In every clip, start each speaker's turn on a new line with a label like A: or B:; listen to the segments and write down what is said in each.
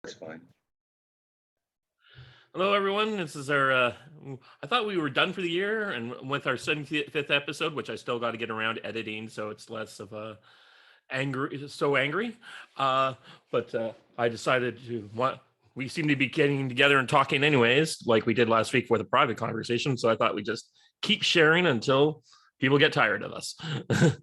A: That's fine.
B: Hello, everyone. This is our. I thought we were done for the year, and with our 75th episode, which I still got to get around to editing, so it's less of a angry. Uh, but I decided to. What we seem to be getting together and talking anyways, like we did last week for the private conversation. So I thought we just keep sharing until people get tired of us.
A: Did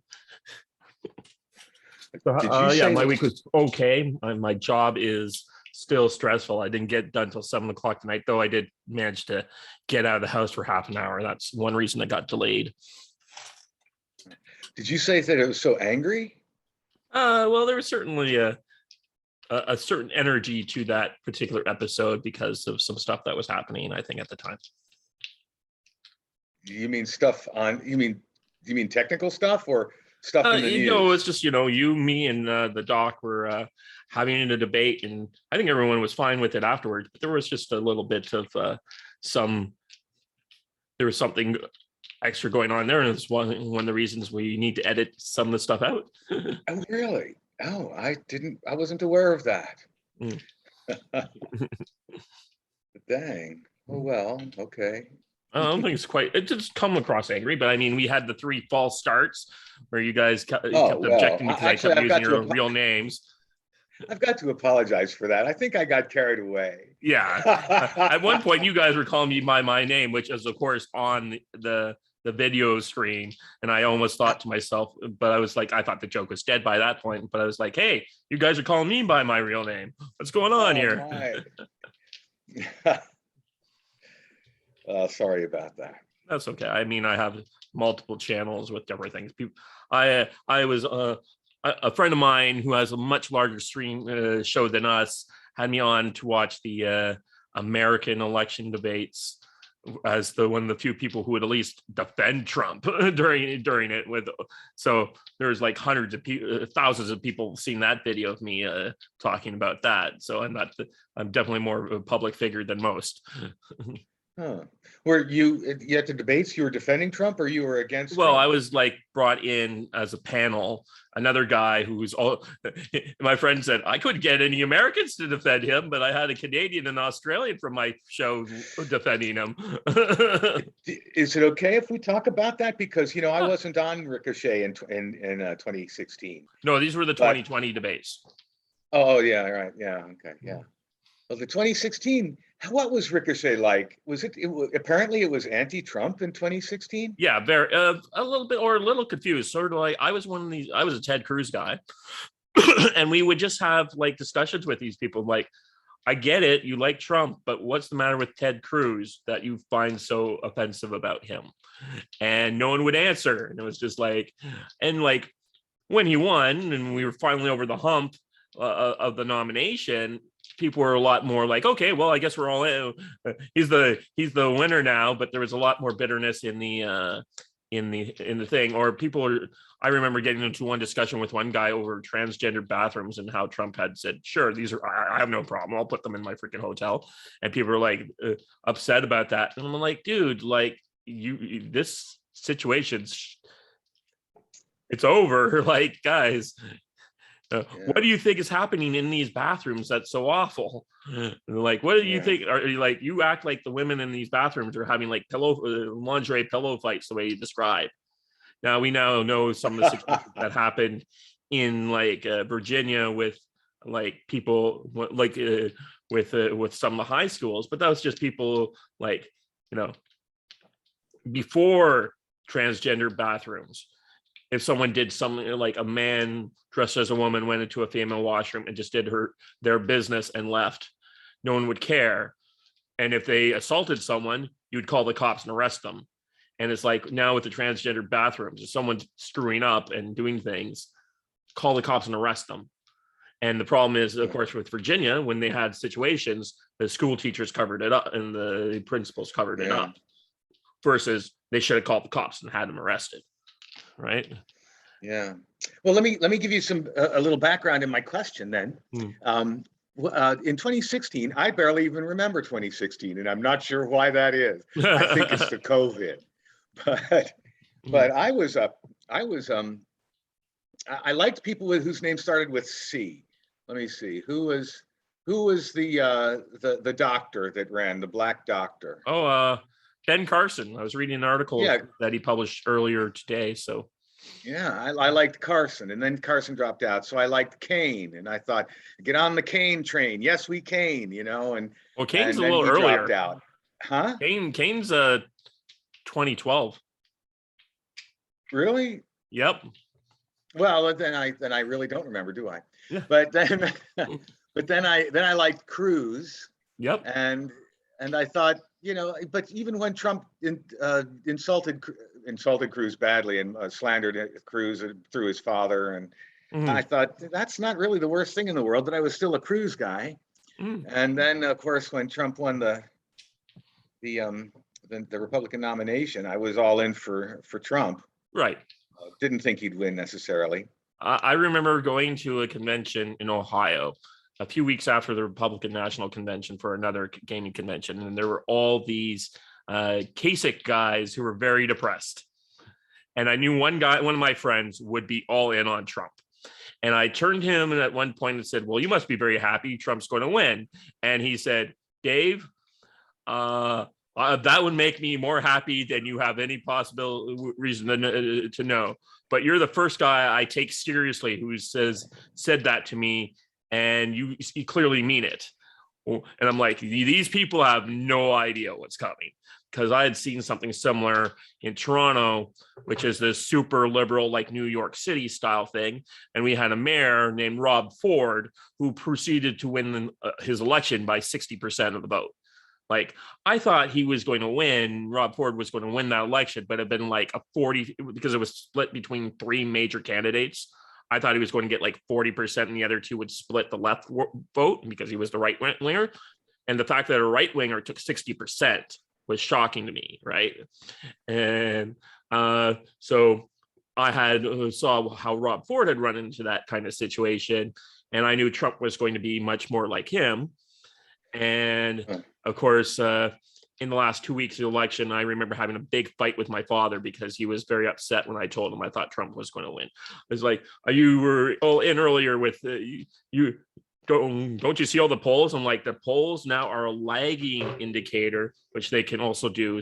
A: you
B: Yeah,
A: say
B: my
A: that?
B: week was okay. My job is still stressful. I didn't get done till 7 o'clock tonight, though I did manage to get out of the house for half an hour. That's one reason it got delayed.
A: Did you say that it was so angry?
B: Well, there was certainly a certain energy to that particular episode because of some stuff that was happening, I think, at the time.
A: You mean stuff on? You mean technical stuff or stuff in the news?
B: It's just, you, me, and the doc were having a debate, and I think everyone was fine with it afterwards. But there was just a little bit of there was something extra going on there, and it's one of the reasons we need to edit some of the stuff out.
A: Oh, really? Oh, I wasn't aware of that.
B: Mm.
A: Dang. Oh, well, okay.
B: I don't think it's quite. It just come across angry, but I mean, we had the 3 false starts where you guys kept objecting because I kept using your real names.
A: I've got to apologize for that. I think I got carried away.
B: Yeah. At one point, you guys were calling me by my name, which is, of course, on the video screen. And I almost thought to myself, but I was like, I thought the joke was dead by that point. But I was like, hey, you guys are calling me by my real name. What's going on here?
A: Sorry about that.
B: That's okay. I mean, I have multiple channels with different things. I was a friend of mine who has a much larger stream show than us had me on to watch the American election debates as one of the few people who would at least defend Trump during it. So there's like hundreds of people, thousands of people seeing that video of me talking about that. So I'm definitely more of a public figure than most.
A: Huh. Were you at the debates? You were defending Trump, or you were against?
B: Well,
A: Trump?
B: I was like brought in as a panel. Another guy who's my friend said I couldn't get any Americans to defend him, but I had a Canadian and Australian from my show defending him.
A: Is it okay if we talk about that? Because I wasn't on Ricochet in 2016.
B: No, these were the 2020 debates.
A: Oh yeah, right. Yeah, okay, yeah. Well, the 2016. What was Ricochet like? Apparently it was anti-Trump in 2016?
B: Yeah, very a little bit, or a little confused. Sort of like I was a Ted Cruz guy, and we would just have like discussions with these people. Like, I get it, you like Trump, but what's the matter with Ted Cruz that you find so offensive about him? And no one would answer, and it was just like, and like when he won, and we were finally over the hump of the nomination, people were a lot more like, okay, well, I guess we're all in. He's the winner now. But there was a lot more bitterness in the thing. Or I remember getting into one discussion with one guy over transgender bathrooms and how Trump had said, sure, I have no problem, I'll put them in my freaking hotel. And people were like upset about that. And I'm like, dude, like this situation's it's over. Like, guys, what do you think is happening in these bathrooms that's so awful? Like, what do you think? Are you like, you act like the women in these bathrooms are having like lingerie pillow fights the way you describe. Now we know some of the situations that happened in like Virginia with like people like with some of the high schools, but that was just people like before transgender bathrooms. If someone did something like a man dressed as a woman went into a female washroom and just did their business and left, no one would care. And if they assaulted someone, you'd call the cops and arrest them. And it's like now with the transgender bathrooms, if someone's screwing up and doing things, call the cops and arrest them. And the problem is, of course, with Virginia, when they had situations, the school teachers covered it up and the principals covered it up, versus they should have called the cops and had them arrested. Right.
A: Yeah. Well, let me give you a little background in my question then. In 2016, I barely even remember 2016, and I'm not sure why that is. I think it's the COVID, but I liked people whose names started with C. Let me see, who was Who was the doctor that ran, the black doctor?
B: Oh, Ben Carson. I was reading an article
A: Yeah,
B: that he published earlier today. So
A: yeah, I liked Carson, and then Carson dropped out, so I liked Kane, and I thought, get on the Kane train. Yes, we Kane,
B: well, Kane's
A: and
B: a
A: then
B: little
A: he dropped
B: earlier.
A: out. Huh?
B: Kane's 2012.
A: Really?
B: Yep.
A: Well, then I really don't remember, do I?
B: Yeah.
A: But then I liked Cruz,
B: Yep.
A: and I thought, but even when Trump insulted Cruz badly and slandered Cruz through his father, and I thought that's not really the worst thing in the world, but I was still a Cruz guy. And then, of course, when Trump won the Republican nomination, I was all in for Trump.
B: Right.
A: Didn't think he'd win necessarily.
B: I remember going to a convention in Ohio a few weeks after the Republican National Convention for another gaming convention, and there were all these Kasich guys who were very depressed. And I knew one of my friends would be all in on Trump. And I turned to him at one point and said, well, you must be very happy Trump's going to win. And he said, Dave, that would make me more happy than you have any possible reason to know. But you're the first guy I take seriously who said that to me, and you clearly mean it. And I'm like, these people have no idea what's coming, because I had seen something similar in Toronto, which is this super liberal, like New York City style thing. And we had a mayor named Rob Ford who proceeded to win his election by 60% of the vote. Like, I thought he was going to win, Rob Ford was going to win that election, but it'd been like a 40, because it was split between three major candidates. I thought he was going to get like 40% and the other two would split the left vote because he was the right winger. And the fact that a right winger took 60% was shocking to me, right? And so I had saw how Rob Ford had run into that kind of situation, and I knew Trump was going to be much more like him. And of course, in the last 2 weeks of the election, I remember having a big fight with my father because he was very upset when I told him I thought Trump was going to win. I was like, you were all in earlier with you. Don't you see all the polls? I'm like, the polls now are a lagging indicator, which they can also do.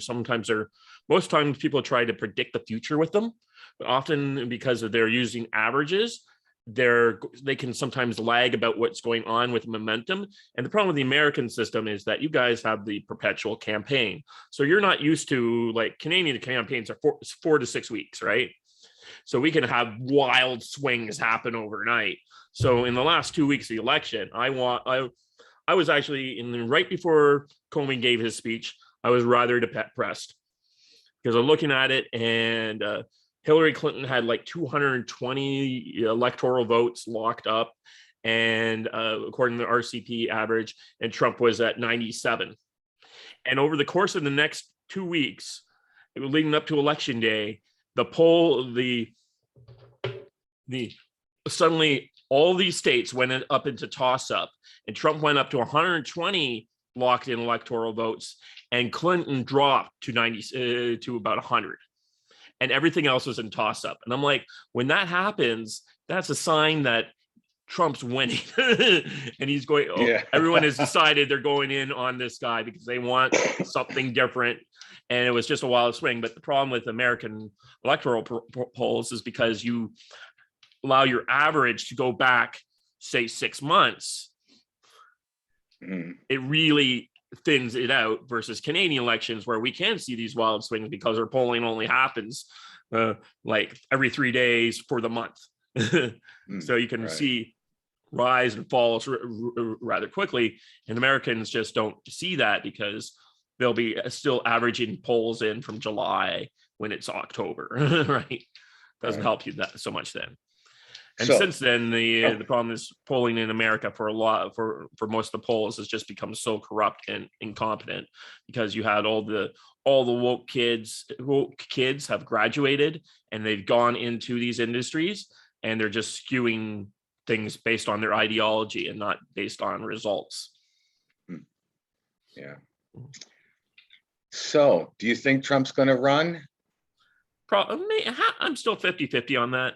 B: Most times people try to predict the future with them, but often because they're using averages, they can sometimes lag about what's going on with momentum. And the problem with the American system is that you guys have the perpetual campaign. So you're not used to, like, Canadian campaigns are 4 to 6 weeks, right? So we can have wild swings happen overnight. So in the last 2 weeks of the election, I was actually right before Comey gave his speech, I was rather depressed because I'm looking at it, and Hillary Clinton had like 220 electoral votes locked up, and according to the RCP average, and Trump was at 97. And over the course of the next 2 weeks, leading up to Election Day, suddenly all these states went up into toss-up, and Trump went up to 120 locked-in electoral votes, and Clinton dropped to about 100. And everything else was in toss-up. And I'm like, when that happens, that's a sign that Trump's winning. And he's going, everyone has decided they're going in on this guy because they want something different. And it was just a wild swing. But the problem with American electoral polls is because you allow your average to go back, say, 6 months, it really thins it out versus Canadian elections where we can see these wild swings because our polling only happens like every 3 days for the month. So you can see rise and falls rather quickly, and Americans just don't see that because they'll be still averaging polls in from July when it's October. Right? Doesn't help you that so much then. And since then, the problem is polling in America for most of the polls has just become so corrupt and incompetent because you had all the woke kids have graduated and they've gone into these industries, and they're just skewing things based on their ideology and not based on results.
A: Yeah. So, do you think Trump's going to run?
B: I'm still 50-50 on that.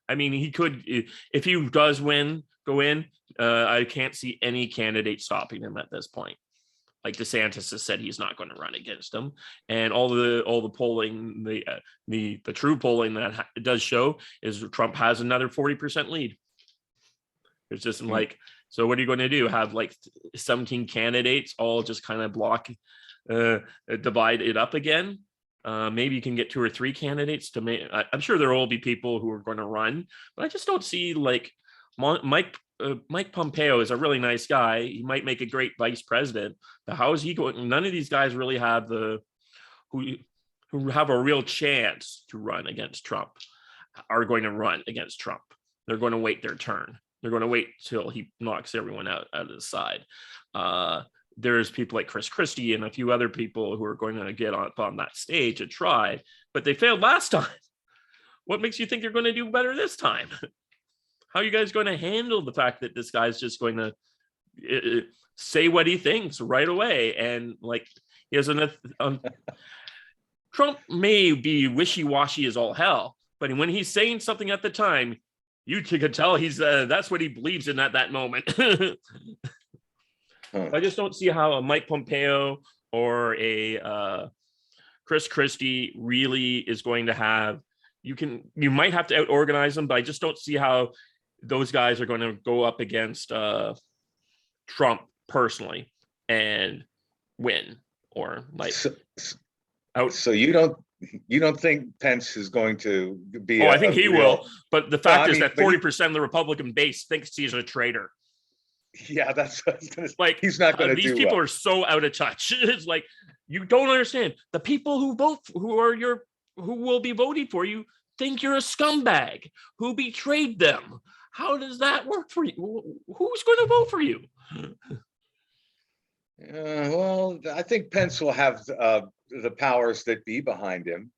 B: I mean, he could, if he does go in, I can't see any candidate stopping him at this point. Like DeSantis has said he's not going to run against him, and all the polling, the true polling that it does show is Trump has another 40% lead. It's just like, so what are you going to do? Have like 17 candidates all just kind of divide it up again? Maybe you can get 2 or 3 candidates to make. I'm sure there will be people who are going to run, but I just don't see like Mike Pompeo is a really nice guy. He might make a great vice president, but how is he going? None of these guys really have who have a real chance to run against Trump are going to run against Trump. They're going to wait their turn. They're going to wait till he knocks everyone out of the side. There's people like Chris Christie and a few other people who are going to get up on that stage and try, but they failed last time. What makes you think they're going to do better this time? How are you guys going to handle the fact that this guy's just going to say what he thinks right away? And like, he has Trump may be wishy-washy as all hell, but when he's saying something at the time, you can tell he's that's what he believes in at that moment. I just don't see how a Mike Pompeo or a Chris Christie really is going to have. You might have to out-organize them, but I just don't see how those guys are going to go up against Trump personally and win, or like out.
A: So you don't think Pence is going to be?
B: I think he will. But the fact is that 40% of the Republican base thinks he's a traitor.
A: Yeah, that's what I was gonna say.
B: Like,
A: he's not going to do.
B: These people are so out of touch. It's like, you don't understand. The people who will be voting for you think you're a scumbag who betrayed them. How does that work for you? Who's going to vote for you?
A: Well, I think Pence will have the powers that be behind him.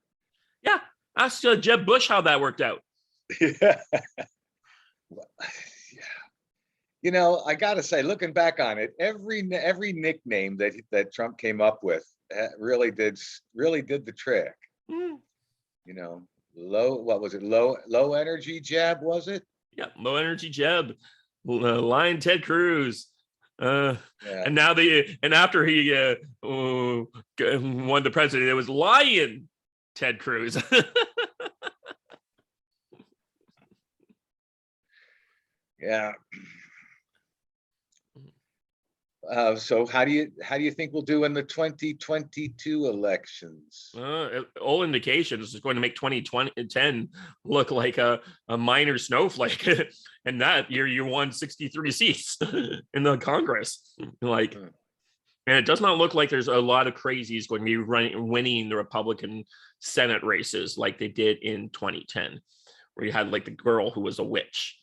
B: Yeah, ask Jeb Bush how that worked out.
A: Yeah. You know, I got to say, looking back on it, every nickname that Trump came up with really did the trick.
B: Mm.
A: You know, low energy Jeb, was it?
B: Yeah, low energy Jeb, lying Ted Cruz.
A: Yeah.
B: And now after he won the president, it was lying Ted Cruz.
A: Yeah. So how do you think we'll do in the 2022 elections?
B: All indications is going to make 2010 look like a minor snowflake, and that year you won 63 seats in the Congress. Like, and it does not look like there's a lot of crazies going to be winning the Republican Senate races like they did in 2010, where you had like the girl who was a witch.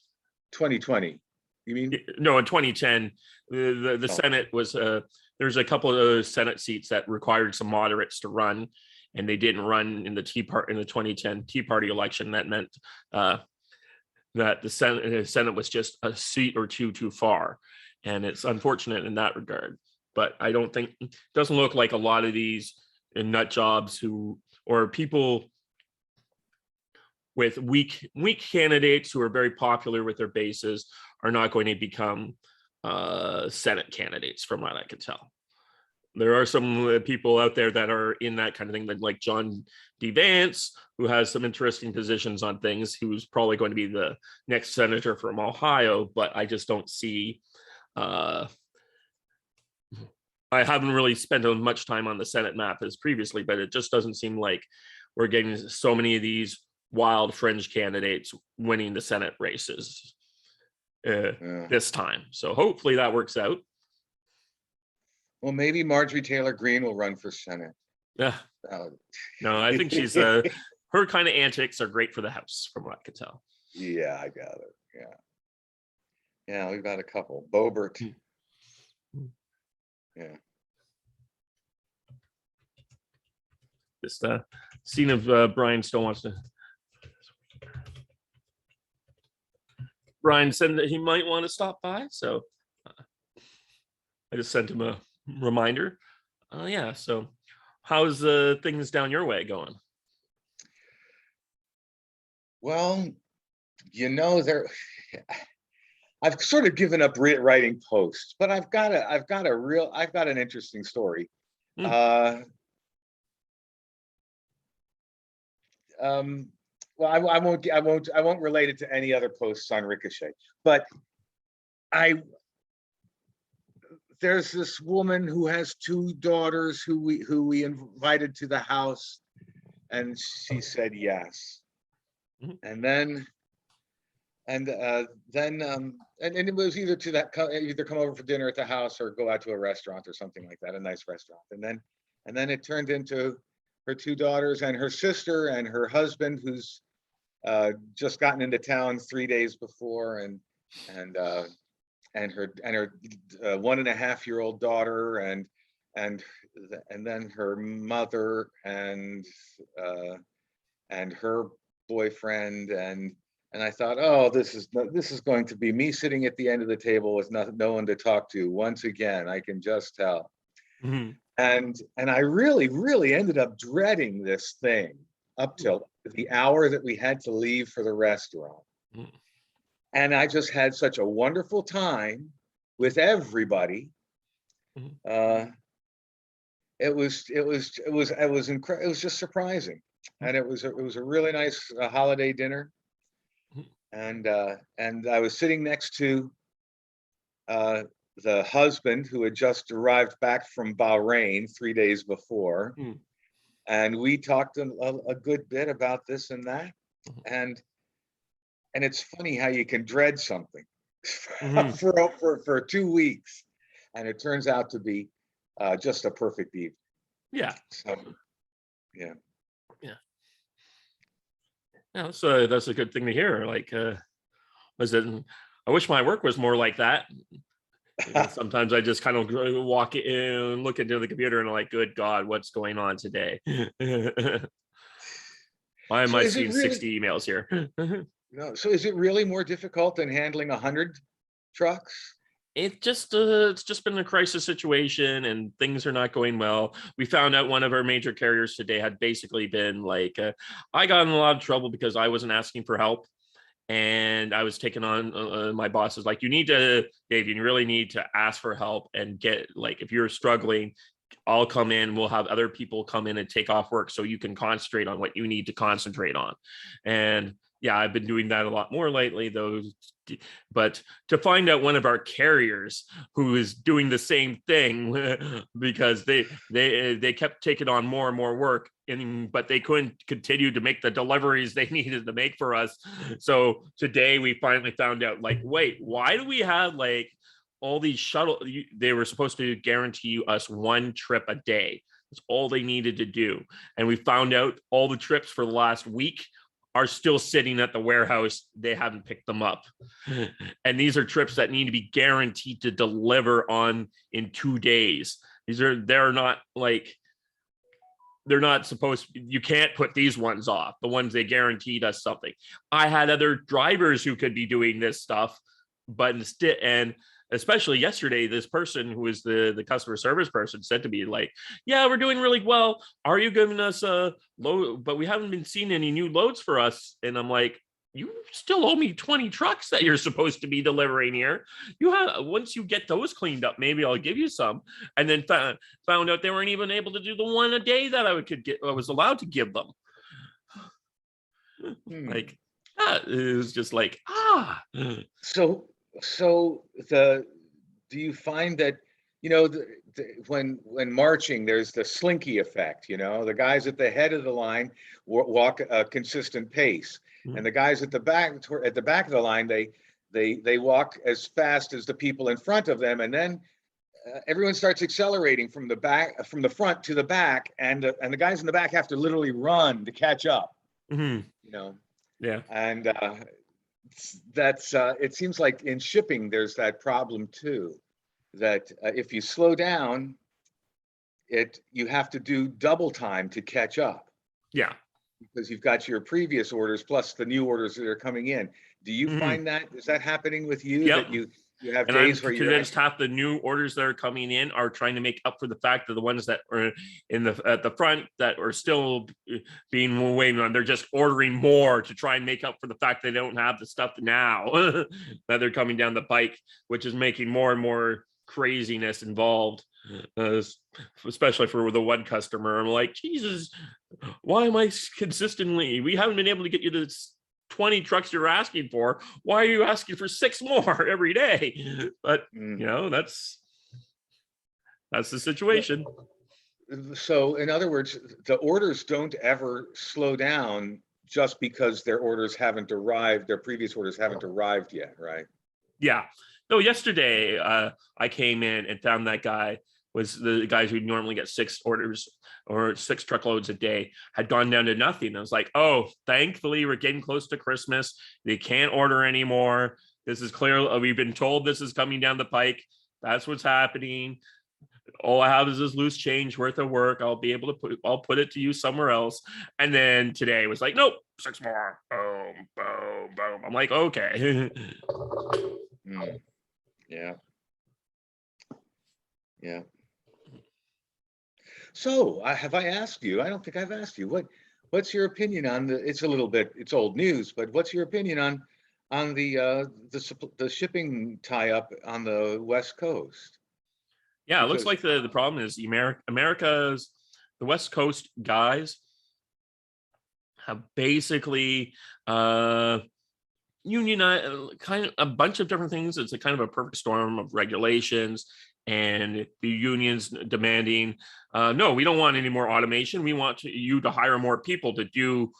A: 2020. You mean?
B: No, in 2010, the Senate was there's a couple of Senate seats that required some moderates to run, and they didn't run in the 2010 Tea Party election. That meant that the Senate was just a seat or two too far, and it's unfortunate in that regard. But I don't think, it doesn't look like a lot of these nut jobs or people with weak candidates who are very popular with their bases are not going to become Senate candidates, from what I can tell. There are some people out there that are in that kind of thing, like John D. Vance, who has some interesting positions on things, who's probably going to be the next senator from Ohio, but I just don't see, I haven't really spent as much time on the Senate map as previously, but it just doesn't seem like we're getting so many of these wild fringe candidates winning the Senate races this time. So hopefully that works out.
A: Well, maybe Marjorie Taylor Greene will run for Senate.
B: Yeah. No, I think she's her kind of antics are great for the House, from what I could tell.
A: Yeah, I got it. Yeah, we've got a couple. Boebert. Yeah.
B: Just seeing if Brian still wants to. Brian said that he might want to stop by, so I just sent him a reminder. Yeah, so how's things down your way going?
A: Well, you know, I've sort of given up writing posts, but I've got an interesting story.
B: Mm.
A: Well, I won't relate it to any other posts on Ricochet, but there's this woman who has 2 daughters who we invited to the house, and she said yes.
B: Mhm.
A: And then it was either come over for dinner at the house or go out to a restaurant or something like that, a nice restaurant. And then it turned into her 2 daughters and her sister and her husband, who's just gotten into town 3 days before, and her 1.5-year-old daughter, and then her mother and her boyfriend, and I thought, oh, this is going to be me sitting at the end of the table with no one to talk to once again. I can just tell.
B: Mhm.
A: And I really ended up dreading this thing up till the hour that we had to leave for the restaurant.
B: Mhm.
A: And I just had such a wonderful time with everybody.
B: Mhm.
A: It was just surprising, and it was a really nice holiday dinner. And I was sitting next to the husband, who had just arrived back from Bahrain 3 days before,
B: Mhm.
A: and we talked a good bit about this and that. And it's funny how you can dread something
B: Mhm.
A: for 2 weeks, and it turns out to be just a perfect evening.
B: Yeah.
A: So, yeah.
B: Yeah. Yeah. So that's a good thing to hear. Like, was it? I wish my work was more like that. Sometimes I just kind of walk in, look into the computer, and I'm like, "Good God, what's going on today? Why am
A: So
B: I
A: is it
B: seeing
A: really
B: 60 emails here?"
A: no? So is it really more difficult than handling 100 trucks?
B: It's just been a crisis situation, and things are not going well. We found out one of our major carriers today had basically been like, I got in a lot of trouble because I wasn't asking for help, and I was taking on my boss is like, you need to, Dave, you really need to ask for help and get, like, if you're struggling, I'll come in, we'll have other people come in and take off work so you can concentrate on what you need to concentrate on. And yeah, I've been doing that a lot more lately, though. But to find out one of our carriers who is doing the same thing because they kept taking on more and more work, but they couldn't continue to make the deliveries they needed to make for us. So today we finally found out, like, wait, why do we have like all these shuttle? They were supposed to guarantee us 1 trip a day. That's all they needed to do. And we found out all the trips for the last week are still sitting at the warehouse. They haven't picked them up. And these are trips that need to be guaranteed to deliver on in 2 days. They're not like, they're not supposed, you can't put these ones off, the ones they guaranteed us something. I had other drivers who could be doing this stuff, but instead, and especially yesterday, this person who is the customer service person said to me, like, yeah, we're doing really well. Are you giving us a load? But we haven't been seeing any new loads for us. And I'm like, you still owe me 20 trucks that you're supposed to be delivering here. You have, once you get those cleaned up, maybe I'll give you some. And then found out they weren't even able to do the 1 a day that I was allowed to give them. Like, it was just like,
A: So do you find that, when marching, there's the slinky effect, the guys at the head of the line walk a consistent pace, and the guys at the back of the line, they walk as fast as the people in front of them, and then everyone starts accelerating from the front to the back, and the guys in the back have to literally run to catch up.
B: Yeah.
A: And that's it seems like in shipping there's that problem too, that if you slow down, you have to do double time to catch up,
B: Yeah.
A: because you've got your previous orders plus the new orders that are coming in. Do you
B: Mhm.
A: find that, is that happening with you,
B: Yep.
A: that You have
B: And I'm
A: days where you're
B: convinced half the new orders that are coming in are trying to make up for the fact that the ones that are at the front that are still being waited on, they're just ordering more to try and make up for the fact they don't have the stuff now that they're coming down the pike, which is making more and more craziness involved, especially for the one customer. I'm like, Jesus, why am I consistently? We haven't been able to get you this 20 trucks you're asking for. Why are you asking for 6 more every day? But you know, that's the situation.
A: So in other words, the orders don't ever slow down just because their orders haven't arrived, their previous orders haven't arrived yet, right?
B: Yeah. No, yesterday I came in and found that guy was the guys who normally get 6 orders or 6 truckloads a day had gone down to nothing. I was like, oh, thankfully we're getting close to Christmas. They can't order anymore. This is clear. We've been told this is coming down the pike. That's what's happening. All I have is this loose change worth of work. I'll be able to I'll put it to use somewhere else. And then today was like, nope, 6 more. Boom, boom, boom. I'm like, okay.
A: Yeah. Yeah. So have I asked you? I don't think I've asked you. What's your opinion on the? It's a little bit. It's old news, but what's your opinion on the shipping tie-up on the West Coast?
B: Yeah, it looks like the problem is America's the West Coast guys have basically unionized kind of a bunch of different things. It's a kind of a perfect storm of regulations and the unions demanding, no, we don't want any more automation. We want you to hire more people to do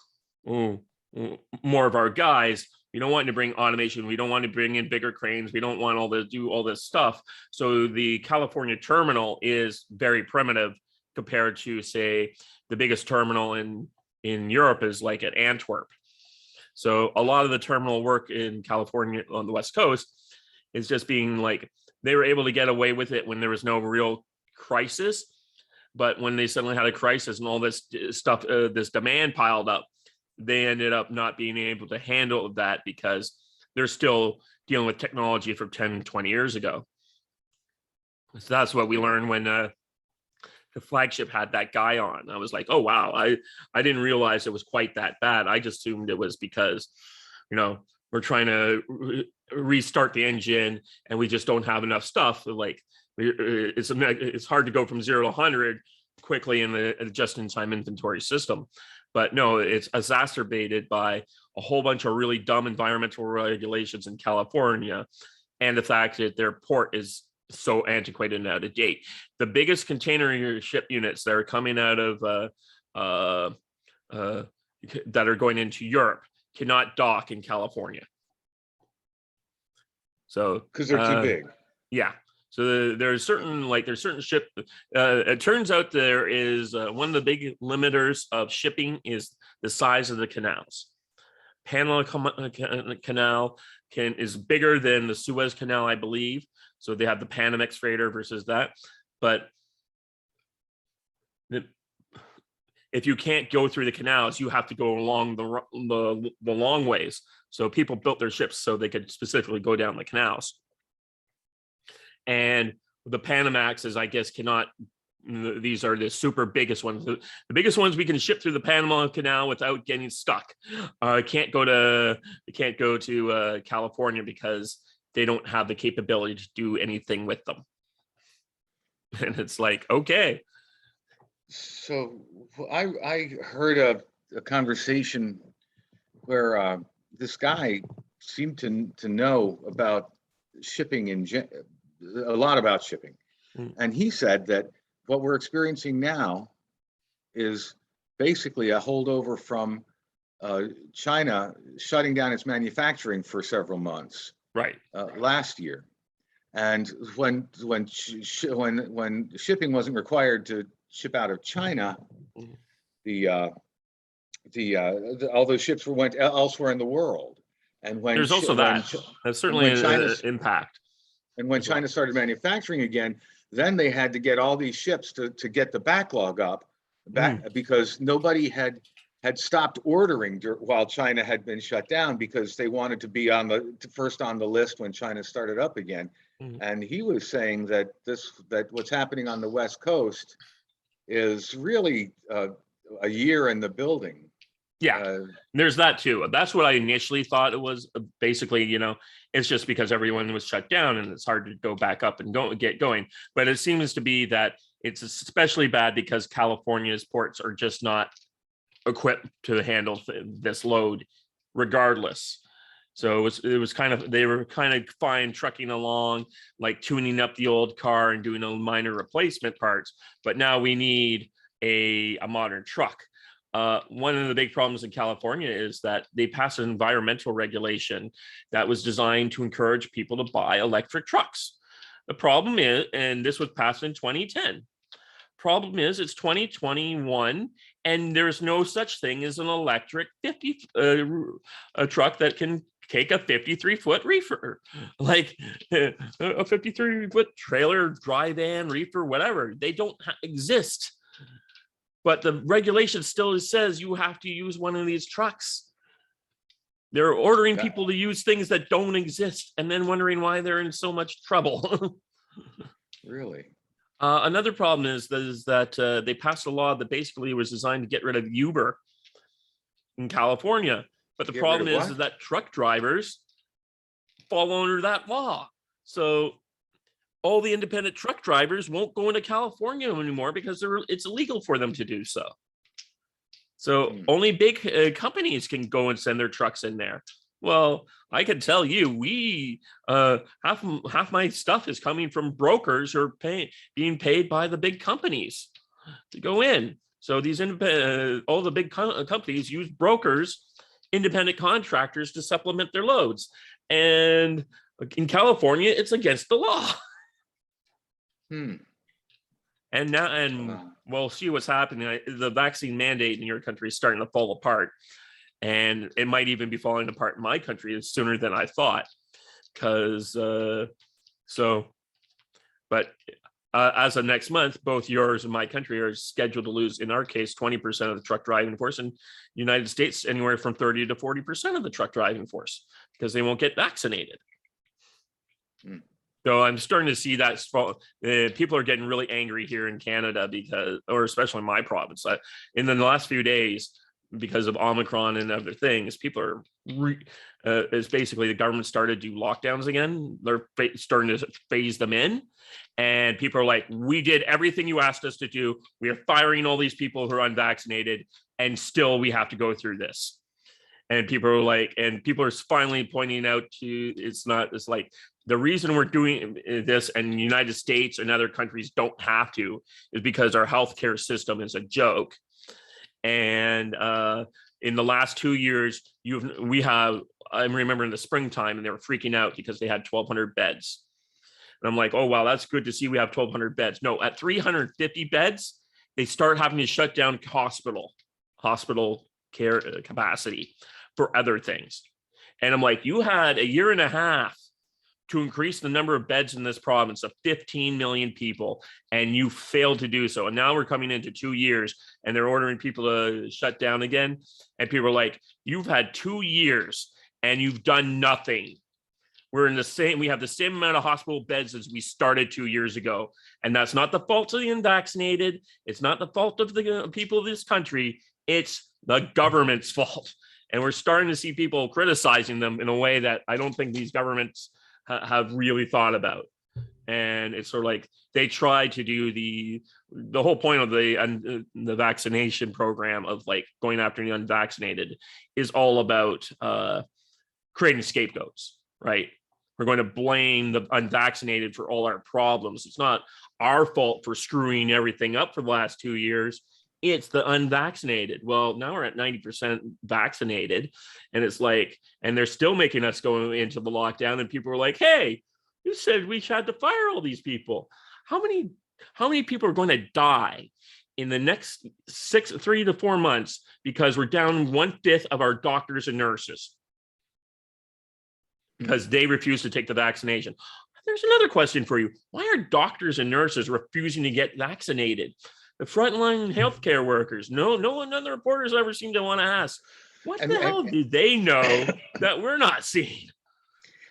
B: more of our guys. We don't want to bring automation. We don't want to bring in bigger cranes. We don't want do all this stuff. So the California terminal is very primitive compared to, say, the biggest terminal in Europe is like at Antwerp. So a lot of the terminal work in California on the West Coast is just being like, they were able to get away with it when there was no real crisis. But when they suddenly had a crisis and all this stuff, this demand piled up, they ended up not being able to handle that because they're still dealing with technology from 10, 20 years ago. So that's what we learned when the flagship had that guy on. I was like, oh, wow, I didn't realize it was quite that bad. I just assumed it was because, you know, we're trying to restart the engine and we just don't have enough stuff. Like it's hard to go from 0 to 100 quickly in the just-in-time inventory system. But no, it's exacerbated by a whole bunch of really dumb environmental regulations in California and the fact that their port is so antiquated and out of date. The biggest container ship units that are coming out of that are going into Europe cannot dock in California. So
A: because they're too big.
B: Yeah. So there's certain ship. It turns out there is one of the big limiters of shipping is the size of the canals. Panama Canal is bigger than the Suez Canal, I believe. So they have the Panamax freighter versus that. But if you can't go through the canals, you have to go along the long ways. So people built their ships so they could specifically go down the canals. And the Panamaxes, I guess, cannot. These are the super biggest ones. The biggest ones we can ship through the Panama Canal without getting stuck. Can't go to California because they don't have the capability to do anything with them. And it's like, okay.
A: So I heard a conversation where this guy seemed to know about shipping a lot about shipping. And he said that what we're experiencing now is basically a holdover from China shutting down its manufacturing for several months.
B: Right.
A: Last year. And when shipping wasn't required to ship out of China, all those ships went elsewhere in the world. And when
B: there's also that's certainly an impact.
A: And when China started manufacturing again, then they had to get all these ships to get the backlog up because nobody had had stopped ordering while China had been shut down because they wanted to be on the first on the list when China started up again.
B: Mhm.
A: And he was saying that what's happening on the West Coast is really a year in the building.
B: Yeah, there's that too. That's what I initially thought it was. Basically, it's just because everyone was shut down and it's hard to go back up and get going. But it seems to be that it's especially bad because California's ports are just not equipped to handle this load regardless. So it was kind of, they were kind of fine trucking along, like tuning up the old car and doing a minor replacement parts. But now we need a modern truck. One of the big problems in California is that they passed an environmental regulation that was designed to encourage people to buy electric trucks. The problem is, and this was passed in 2010, problem is it's 2021 and there's no such thing as an electric a truck that can take a 53-foot reefer, like a 53-foot trailer, dry van, reefer, whatever. They don't exist. But the regulation still says you have to use one of these trucks. They're ordering people to use things that don't exist and then wondering why they're in so much trouble.
A: Really?
B: Another problem is that they passed a law that basically was designed to get rid of Uber in California. But the problem is that truck drivers fall under that law. So all the independent truck drivers won't go into California anymore because it's illegal for them to do so. So only big companies can go and send their trucks in there. Well, I can tell you, half my stuff is coming from brokers who are being paid by the big companies to go in. So these all the big companies use brokers, independent contractors to supplement their loads. And in California, it's against the law. And now, we'll see what's happening. The vaccine mandate in your country is starting to fall apart. And it might even be falling apart in my country sooner than I thought. Because, as of next month, both yours and my country are scheduled to lose, in our case, 20% of the truck driving force, and United States anywhere from 30 to 40% of the truck driving force because they won't get vaccinated. So I'm starting to see that people are getting really angry here in Canada or especially in my province. In the last few days, because of Omicron and other things, people are it's basically the government started to do lockdowns again. They're starting to phase them in, and people are like, we did everything you asked us to do. We are firing all these people who are unvaccinated, and still we have to go through this. And people are finally pointing out it's like the reason we're doing this and the United States and other countries don't have to is because our healthcare system is a joke. And in the last 2 years, I remember in the springtime, and they were freaking out because they had 1,200 beds. And I'm like, oh, wow, that's good to see we have 1,200 beds. No, at 350 beds, they start having to shut down hospital care capacity for other things. And I'm like, you had a year and a half to increase the number of beds in this province of 15 million people, and you failed to do so. And now we're coming into 2 years, and they're ordering people to shut down again. And people are like, you've had 2 years, and you've done nothing. We have the same amount of hospital beds as we started 2 years ago. And that's not the fault of the unvaccinated. It's not the fault of the people of this country. It's the government's fault. And we're starting to see people criticizing them in a way that I don't think these governments have really thought about. And it's sort of like they tried to do the whole point of the vaccination program of like going after the unvaccinated is all about creating scapegoats, right? We're going to blame the unvaccinated for all our problems. It's not our fault for screwing everything up for the last 2 years. It's the unvaccinated. Well, now we're at 90% vaccinated, and it's like, and they're still making us go into the lockdown, and people are like, hey, you said we had to fire all these people. How many people are going to die in the next 3 to 4 months because we're down 1/5 of our doctors and nurses because they refuse to take the vaccination? There's another question for you. Why are doctors and nurses refusing to get vaccinated? The frontline healthcare workers. No one, none of the reporters ever seem to want to ask, what the hell do they know that we're not seeing?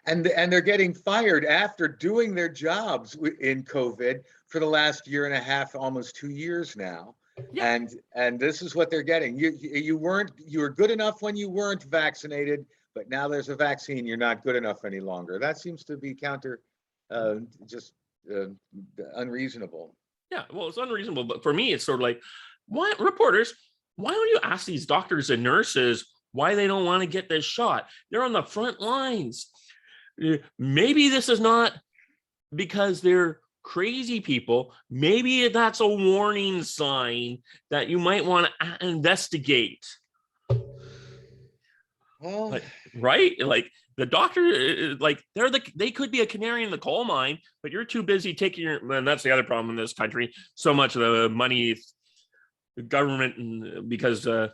A: And they're getting fired after doing their jobs in COVID for the last year and a half, almost 2 years now. Yeah. And this is what they're getting. You were good enough when you weren't vaccinated, but now there's a vaccine, you're not good enough any longer. That seems to be unreasonable.
B: Yeah, well, it's unreasonable, but for me, it's sort of like, why reporters? Why don't you ask these doctors and nurses why they don't want to get this shot? They're on the front lines. Maybe this is not because they're crazy people. Maybe that's a warning sign that you might want to investigate.
A: Well,
B: right? Like the doctor, like they could be a canary in the coal mine, but you're too busy taking and that's the other problem in this country. So much of the money, the government, because the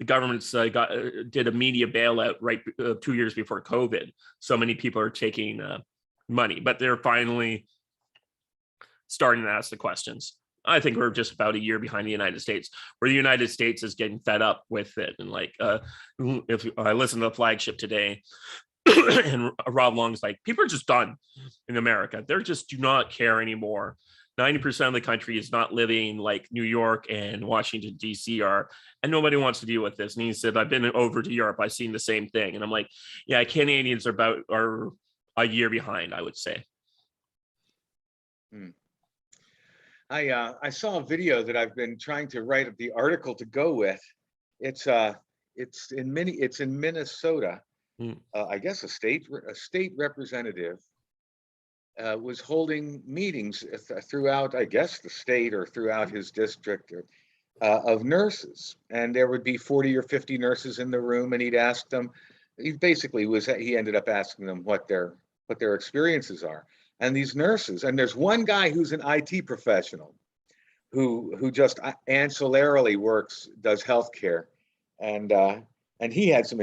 B: government's did a media bailout right 2 years before COVID. So many people are taking money, but they're finally starting to ask the questions. I think we're just about a year behind the United States, where the United States is getting fed up with it. And like, if I listen to the Flagship today, and Rob Long's like, people are just done in America. They just do not care anymore. 90% of the country is not living like New York and Washington, D.C. are, and nobody wants to deal with this. And he said, I've been over to Europe. I've seen the same thing. And I'm like, yeah, Canadians are a year behind, I would say.
A: I saw a video that I've been trying to write the article to go with. It's in Minnesota. I guess a state representative was holding meetings throughout, I guess, the state or throughout his district of nurses, and there would be 40 or 50 nurses in the room, and he'd ask them. He ended up asking them what their experiences are. And these nurses, and there's one guy who's an IT professional who just ancillarily does healthcare, and he had an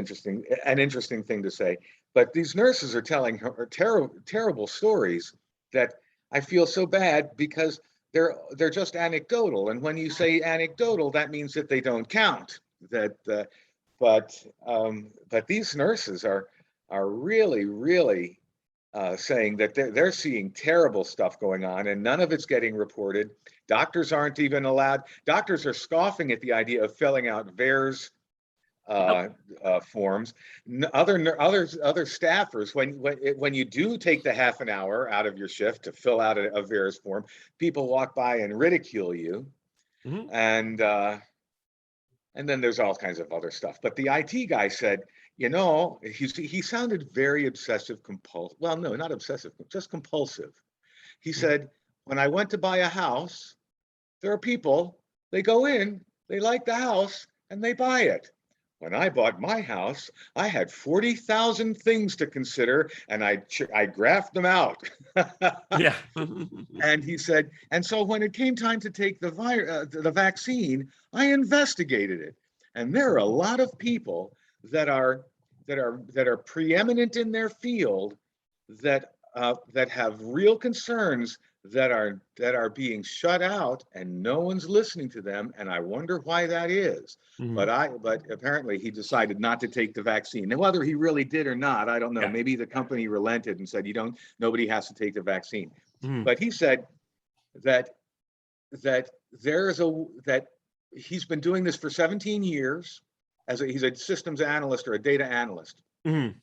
A: interesting thing to say. But these nurses are telling her terrible stories that I feel so bad because they're just anecdotal. And when you say anecdotal, that means that they don't count. But these nurses are really saying that they're seeing terrible stuff going on, and none of it's getting reported. Doctors aren't even allowed. Doctors are scoffing at the idea of filling out VAERS forms. Other staffers, when you do take the half an hour out of your shift to fill out a VAERS form, people walk by and ridicule you, and then there's all kinds of other stuff. But the IT guy said, he sounded very obsessive compulsive. Well, no, not obsessive, just compulsive. He said, when I went to buy a house, there are people, they go in, they like the house, and they buy it. When I bought my house, I had 40,000 things to consider, and I graphed them out.
B: Yeah.
A: And he said, and so when it came time to take the vaccine, I investigated it. And there are a lot of people that are preeminent in their field that have real concerns that are being shut out, and no one's listening to them, and I wonder why that is. But apparently he decided not to take the vaccine. And whether he really did or not, I don't know. Yeah. Maybe the company relented and said nobody has to take the vaccine. But he said that he's been doing this for 17 years he's a systems analyst or a data analyst. And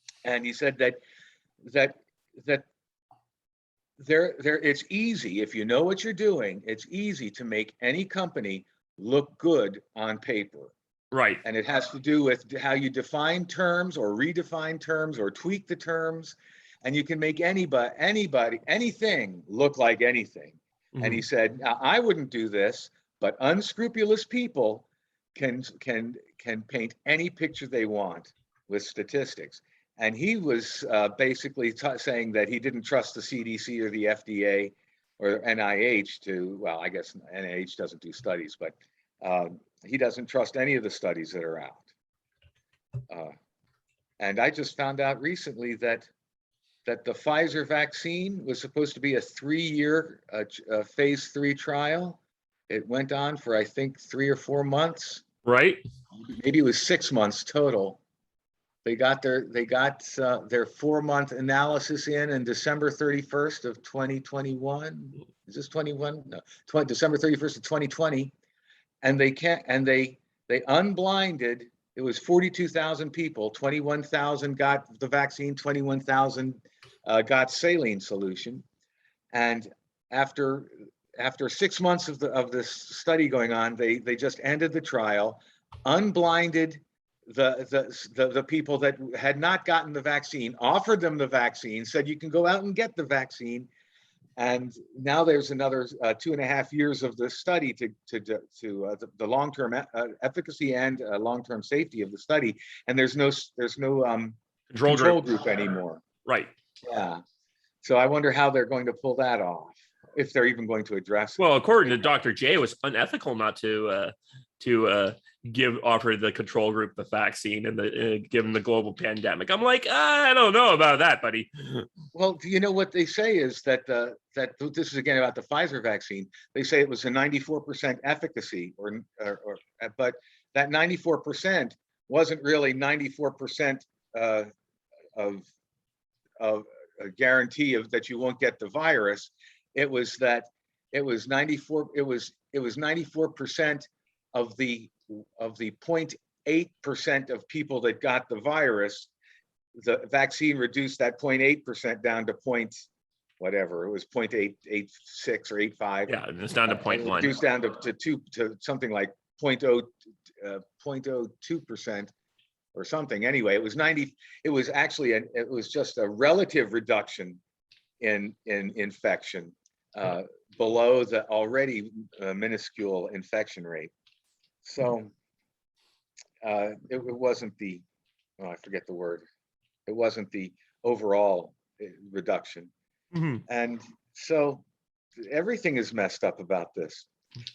A: he said that it's easy, if you know what you're doing, it's easy to make any company look good on paper.
B: Right.
A: And it has to do with how you define terms or redefine terms or tweak the terms. And you can make anything look like anything. And he said, now, I wouldn't do this, but unscrupulous people can paint any picture they want with statistics. And he was basically saying that he didn't trust the CDC or the FDA or NIH well, I guess NIH doesn't do studies, but he doesn't trust any of the studies that are out. And I just found out recently that the Pfizer vaccine was supposed to be a 3-year phase 3 trial. it went on for, I think, 3 or 4 months.
B: Right.
A: Maybe it was 6 months total. They got their 4-month analysis in December 31st of 2021. Is this 21? No, December 31st of 2020. And they unblinded. It was 42,000 people. 21,000 got the vaccine. 21,000 got saline solution. And after 6 months of this study going on, they just ended the trial, unblinded the people that had not gotten the vaccine, offered them the vaccine, said you can go out and get the vaccine. And now there's another 2.5 years of the study to the long-term efficacy and long-term safety of the study. And there's no control group anymore.
B: Right.
A: Yeah. So I wonder how they're going to pull that off, if they're even going to address it.
B: Well, according to Dr. J, it was unethical not to offer the control group the vaccine and given the global pandemic. I'm like, I don't know about that, buddy.
A: Well, you know what they say is that this is again about the Pfizer vaccine. They say it was a 94% efficacy, but that 94% wasn't really 94% of a guarantee of that you won't get the virus. It was 94% of the 0.8% of people that got the virus. The vaccine reduced that 0.8% down to whatever it was, 0.886 or 85.
B: Yeah, and it's down to 0.1.
A: Reduced down to something like 0.02% or something. Anyway, it was 90. It was actually it was just a relative reduction in infection below the already minuscule infection rate. So it wasn't the, I forget the word. It wasn't the overall reduction.
B: Mm-hmm.
A: And so everything is messed up about this.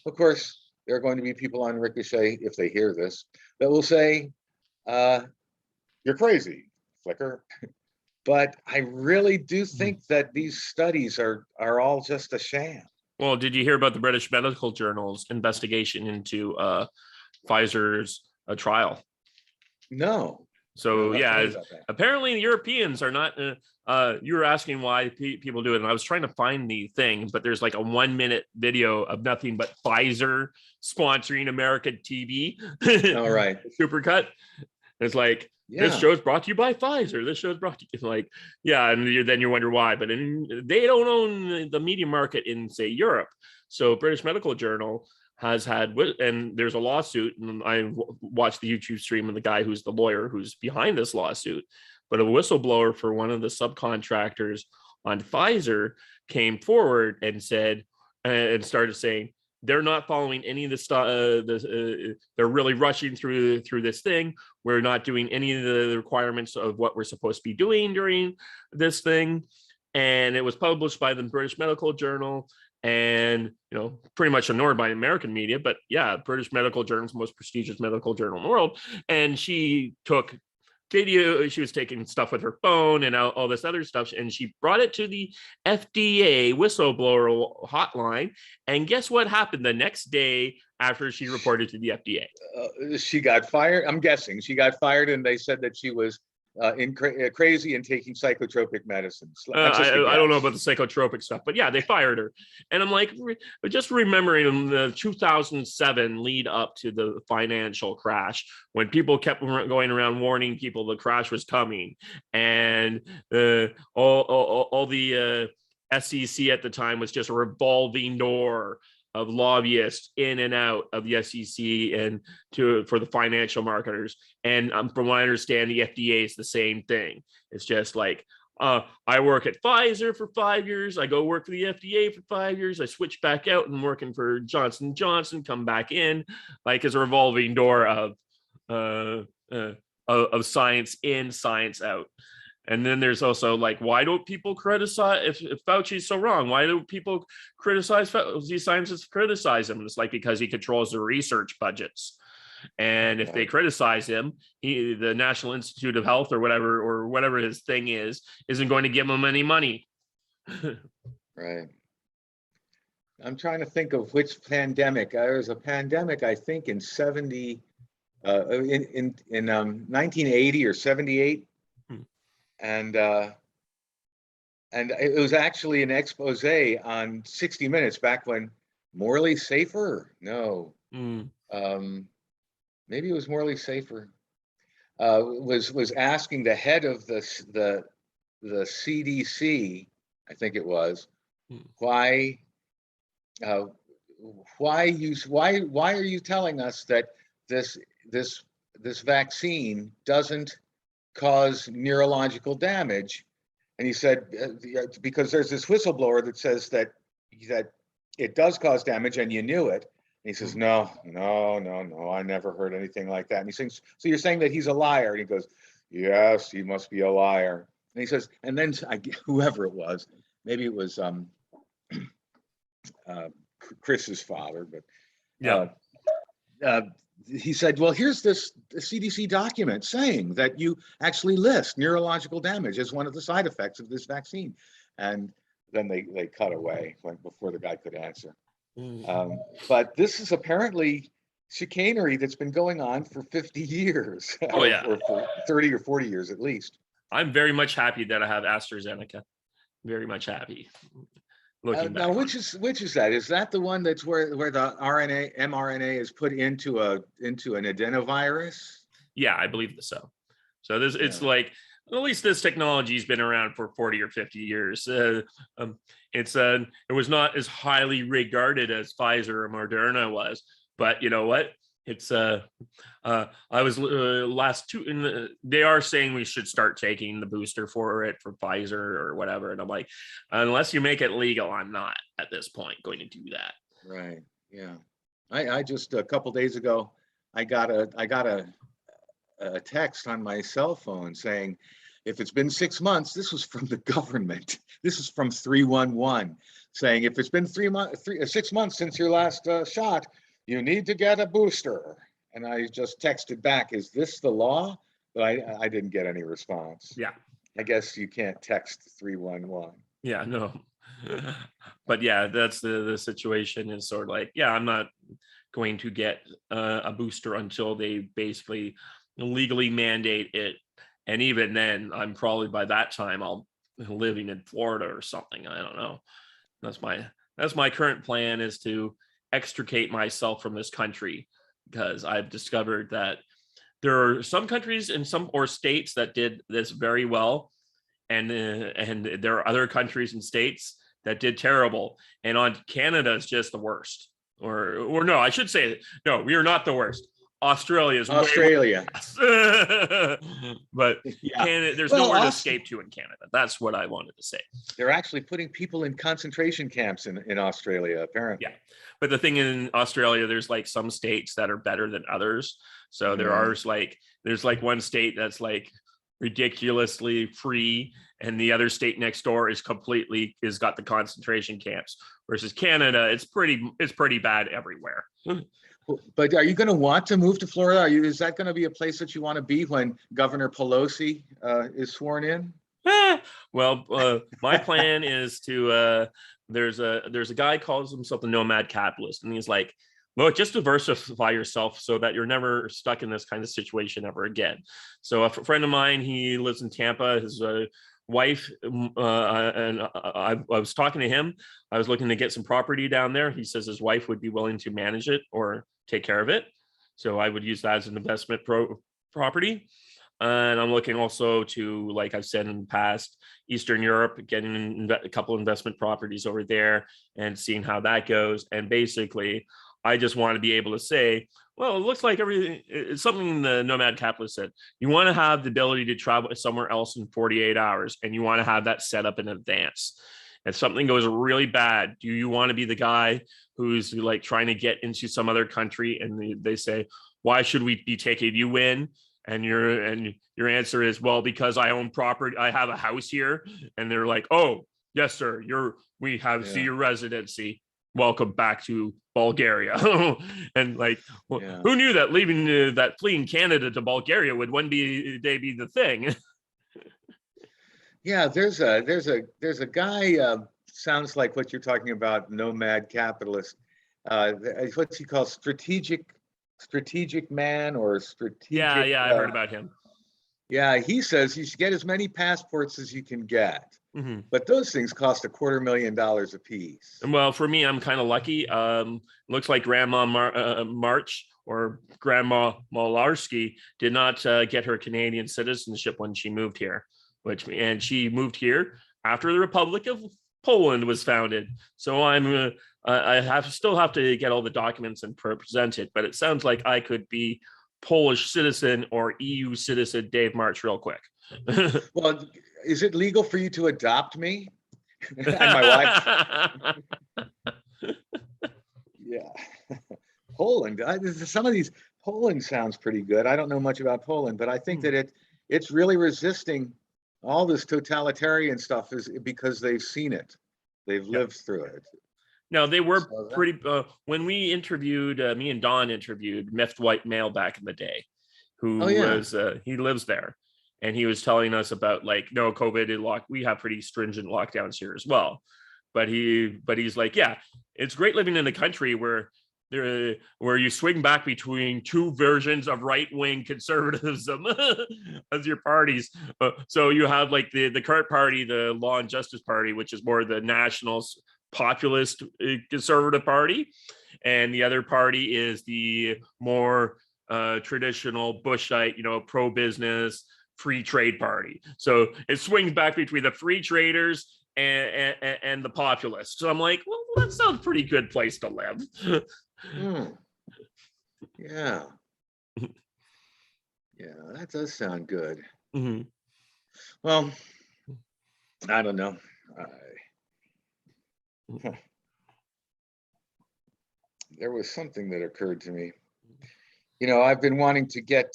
A: Of course, there are going to be people on Ricochet, if they hear this, that will say, you're crazy, Flicker. But I really do think that these studies are all just a sham.
B: Well, did you hear about the British Medical Journal's investigation into Pfizer's trial?
A: No.
B: So yeah, apparently the Europeans are not. You were asking why people do it, and I was trying to find the thing, but there's like a 1-minute video of nothing but Pfizer sponsoring American TV.
A: All right.
B: Supercut. It's like, this show's brought to you by Pfizer. This show's brought to you. Like, yeah, and then you wonder why. But they don't own the media market in, say, Europe. So British Medical Journal has had, and there's a lawsuit, and I watched the YouTube stream of the guy who's the lawyer who's behind this lawsuit, but a whistleblower for one of the subcontractors on Pfizer came forward and said, and started saying, they're not following any of the stuff. They're really rushing through this thing. We're not doing any of the requirements of what we're supposed to be doing during this thing. And it was published by the British Medical Journal, and pretty much ignored by American media. But yeah, British Medical Journal is the most prestigious medical journal in the world. And she took video, she was taking stuff with her phone and all this other stuff, and she brought it to the FDA whistleblower hotline. And guess what happened the next day after she reported to the FDA?
A: She got fired. I'm guessing she got fired, and they said that she was crazy and taking psychotropic medicines.
B: I don't know about the psychotropic stuff, but yeah, they fired her. And I'm like, just remembering the 2007 lead up to the financial crash, when people kept going around warning people the crash was coming, and all the SEC at the time was just a revolving door of lobbyists in and out of the SEC and for the financial marketers. And from what I understand, the FDA is the same thing. It's just like, I work at Pfizer for 5 years. I go work for the FDA for 5 years. I switch back out and working for Johnson & Johnson, come back in, like it's a revolving door of science in, science out. And then there's also like, why don't people criticize, if Fauci's so wrong, why do people criticize Fauci? Scientists criticize him? It's like, because he controls the research budgets. And if they criticize him, the National Institute of Health or whatever his thing isn't going to give him any money.
A: Right. I'm trying to think of which pandemic. There was a pandemic, I think, in 1980 or 78,
B: Hmm.
A: and it was actually an expose on 60 Minutes back when Morley Safer. No,
B: Mm.
A: maybe it was Morley Safer. Was asking the head of the CDC, I think it was,
B: Hmm.
A: why why are you telling us that this this vaccine doesn't cause neurological damage? And he said, because there's this whistleblower that says that it does cause damage and you knew it. And he says, no, I never heard anything like that. And he says, so you're saying that he's a liar? And he goes, yes, he must be a liar. And he says, and then whoever it was, maybe it was Chris's father, but
B: Yeah.
A: he said, well, here's this CDC document saying that you actually list neurological damage as one of the side effects of this vaccine. And then they cut away before the guy could answer. But this is apparently chicanery that's been going on for 50 years,
B: Oh yeah.
A: or for 30 or 40 years at least.
B: I'm very much happy that I have AstraZeneca. Very much happy. Looking back.
A: Now, which is that? Is that the one that's where the mRNA is put into an adenovirus?
B: Yeah, I believe so. So this, it's like, at least this technology's been around for 40 or 50 years. It was not as highly regarded as Pfizer or Moderna was, but you know what? It's I was they are saying we should start taking the booster for Pfizer or whatever, and I'm like, unless you make it legal, I'm not at this point going to do that.
A: Right. Yeah. I just a couple days ago, I got a text on my cell phone saying, if it's been 6 months, this was from the government. This is from 311 saying, if it's been 6 months since your last shot, you need to get a booster. And I just texted back, is this the law? But I didn't get any response.
B: Yeah.
A: I guess you can't text 311.
B: Yeah, no. But yeah, that's the situation is sort of like, yeah, I'm not going to get a booster until they basically legally mandate it. And even then, I'm probably by that time I'll living in Florida or something. I don't know. That's my current plan, is to extricate myself from this country, because I've discovered that there are some countries and some or states that did this very well, and there are other countries and states that did terrible. And on Canada is just the worst. Or no, I should say no. We are not the worst. Australia is
A: Australia.
B: But
A: yeah.
B: Canada, there's nowhere to escape to in Canada. That's what I wanted to say.
A: They're actually putting people in concentration camps in Australia, apparently.
B: Yeah. But the thing in Australia, there's like some states that are better than others. So there's like one state that's like ridiculously free, and the other state next door is got the concentration camps. Versus Canada, it's pretty bad everywhere.
A: But are you going to want to move to Florida? Is that going to be a place that you want to be when Governor Pelosi is sworn in?
B: Well, my plan is to there's a guy calls himself the nomad capitalist, and he's like, look, just diversify yourself so that you're never stuck in this kind of situation ever again. So a friend of mine, he lives in Tampa. His wife, and I was talking to him. I was looking to get some property down there. He says his wife would be willing to manage it or take care of it. So I would use that as an investment property. And I'm looking also to, like I've said in the past, Eastern Europe, getting a couple investment properties over there and seeing how that goes. And basically, I just want to be able to say, well, it looks like it's something the nomad capitalist said. You want to have the ability to travel somewhere else in 48 hours, and you want to have that set up in advance. If something goes really bad, do you want to be the guy who's like trying to get into some other country and they say, why should we be taking you in? And your answer is, well, because I own property, I have a house here. And they're like, oh, yes, sir, we have see your residency. Welcome back to Bulgaria. And like, who knew that fleeing Canada to Bulgaria would one day be the thing?
A: Yeah, there's a guy sounds like what you're talking about, nomad capitalist. What's he called? Strategic man or strategic.
B: Yeah, I heard about him.
A: Yeah, he says you should get as many passports as you can get.
B: Mm-hmm.
A: But those things cost $250,000 a piece.
B: Well, for me, I'm kind of lucky. Looks like Grandma March or Grandma Malarski did not get her Canadian citizenship when she moved here, and she moved here after the Republic of Poland was founded. So I still have to get all the documents and present it, but it sounds like I could be Polish citizen or EU citizen Dave March real quick.
A: Well, is it legal for you to adopt me? And my wife. Yeah. Poland. Some of these, Poland sounds pretty good. I don't know much about Poland, but I think that it's really resisting all this totalitarian stuff is because they've seen it. They've lived through it.
B: No, they were pretty. When we interviewed, me and Don interviewed Miffed White Male back in the day, who was he lives there, and he was telling us about like no COVID we have pretty stringent lockdowns here as well, but he's like, yeah, it's great living in a country where you swing back between two versions of right-wing conservatism as your parties. So you have like the current party, the Law and Justice Party, which is more the national populist conservative party, and the other party is the more traditional Bushite, pro-business free trade party. So it swings back between the free traders and the populists. So I'm like, well, that sounds a pretty good place to live.
A: Yeah. Yeah, that does sound good.
B: Mm-hmm.
A: Well, I don't know. There was something that occurred to me. I've been wanting to get.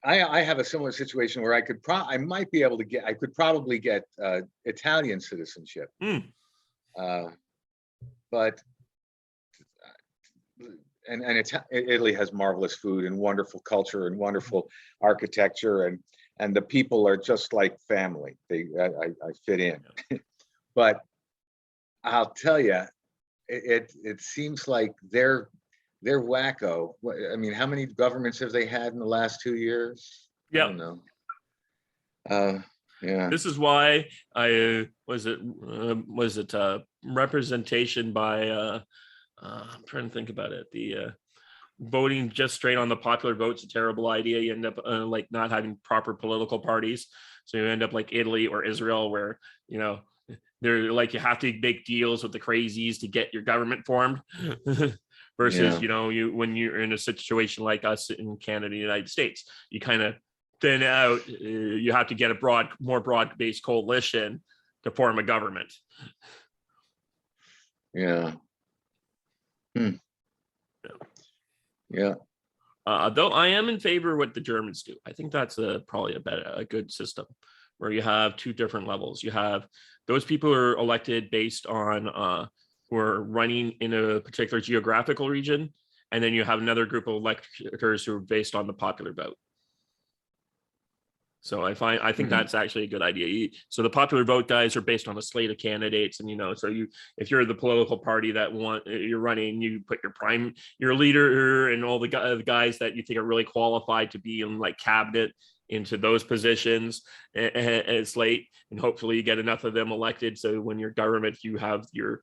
A: I have a similar situation where I could probably get Italian citizenship. But Italy has marvelous food and wonderful culture and wonderful architecture, and the people are just like family. I fit in. But I'll tell you, it seems like they're wacko. I mean, how many governments have they had in the last 2 years?
B: Yeah.
A: I don't know. Yeah.
B: This is why I was it representation by I'm trying to think about it. The voting just straight on the popular vote's a terrible idea. You end up like not having proper political parties. So you end up like Italy or Israel, where they're like you have to make deals with the crazies to get your government formed. Versus when you're in a situation like us in Canada, United States, you kind of thin out. You have to get a more broad-based coalition to form a government.
A: Yeah. Yeah.
B: Though I am in favor of what the Germans do. I think that's probably a good system where you have two different levels. You have those people who are elected based on who are running in a particular geographical region, and then you have another group of electors who are based on the popular vote. So I think that's actually a good idea. So the popular vote guys are based on a slate of candidates, and if you're the political party that you're running, you put your leader and all the guys that you think are really qualified to be in like cabinet into those positions and slate, and hopefully you get enough of them elected. So when your government, you have your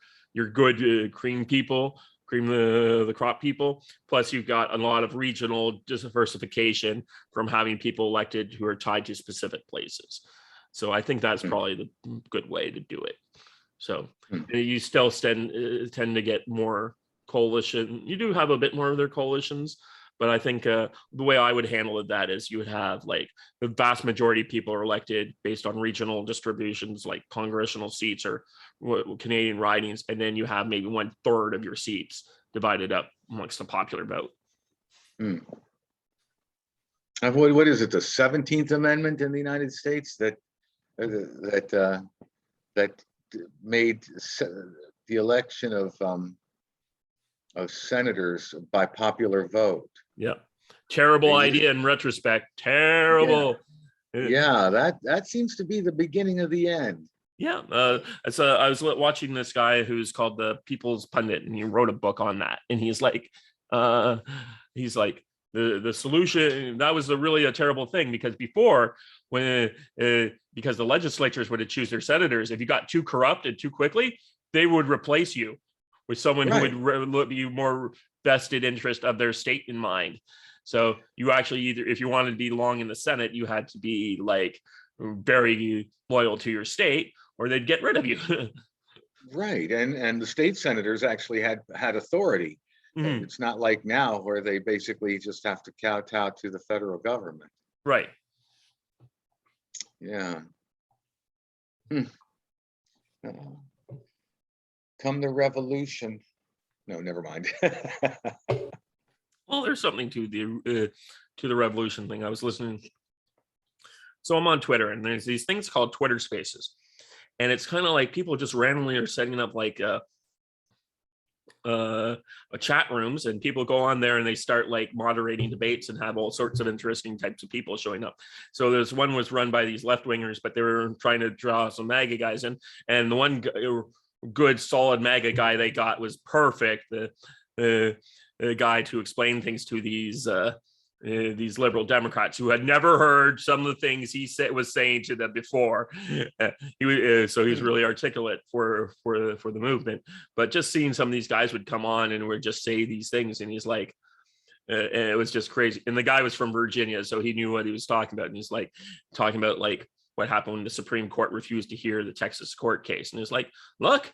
B: good cream the crop people, plus you've got a lot of regional diversification from having people elected who are tied to specific places. So I think that's probably the good way to do it. So you still tend to get more coalition. You do have a bit more of their coalitions, but I think the way I would handle that is you would have like the vast majority of people are elected based on regional distributions, like congressional seats or Canadian ridings, and then you have maybe 1/3 of your seats divided up amongst the popular vote.
A: What is it? The 17th Amendment in the United States that made the election of senators by popular vote.
B: Yeah, terrible idea in retrospect. Terrible.
A: Yeah, that seems to be the beginning of the end.
B: Yeah, so I was watching this guy who's called the People's Pundit, and he wrote a book on that. And uh, he's like the solution. That was really a terrible thing, because before, when because the legislatures would choose their senators, if you got too corrupt and too quickly, they would replace you with someone
A: Right.
B: who would be more vested interest of their state in mind. So you actually, either if you wanted to be long in the Senate, you had to be like very loyal to your state, or they'd get rid of you.
A: Right. And the state senators actually had authority.
B: Mhm.
A: It's not like now where they basically just have to kowtow to the federal government.
B: Right.
A: Yeah. Oh. Come the revolution. No, never mind.
B: Well, there's something to the revolution thing. I was listening. So I'm on Twitter, and there's these things called Twitter Spaces, and it's kind of like people just randomly are setting up like chat rooms, and people go on there and they start like moderating debates and have all sorts of interesting types of people showing up. So there's one was run by these left wingers, but they were trying to draw some MAGA guys in, and the one good solid MAGA guy they got was perfect. The guy to explain things to these liberal Democrats who had never heard some of the things he was saying to them before. So he's really articulate for the movement. But just seeing some of these guys would come on and would just say these things, and he's like, and it was just crazy. And the guy was from Virginia, so he knew what he was talking about. And he's like talking about like what happened when the Supreme Court refused to hear the Texas court case. And it's like, look,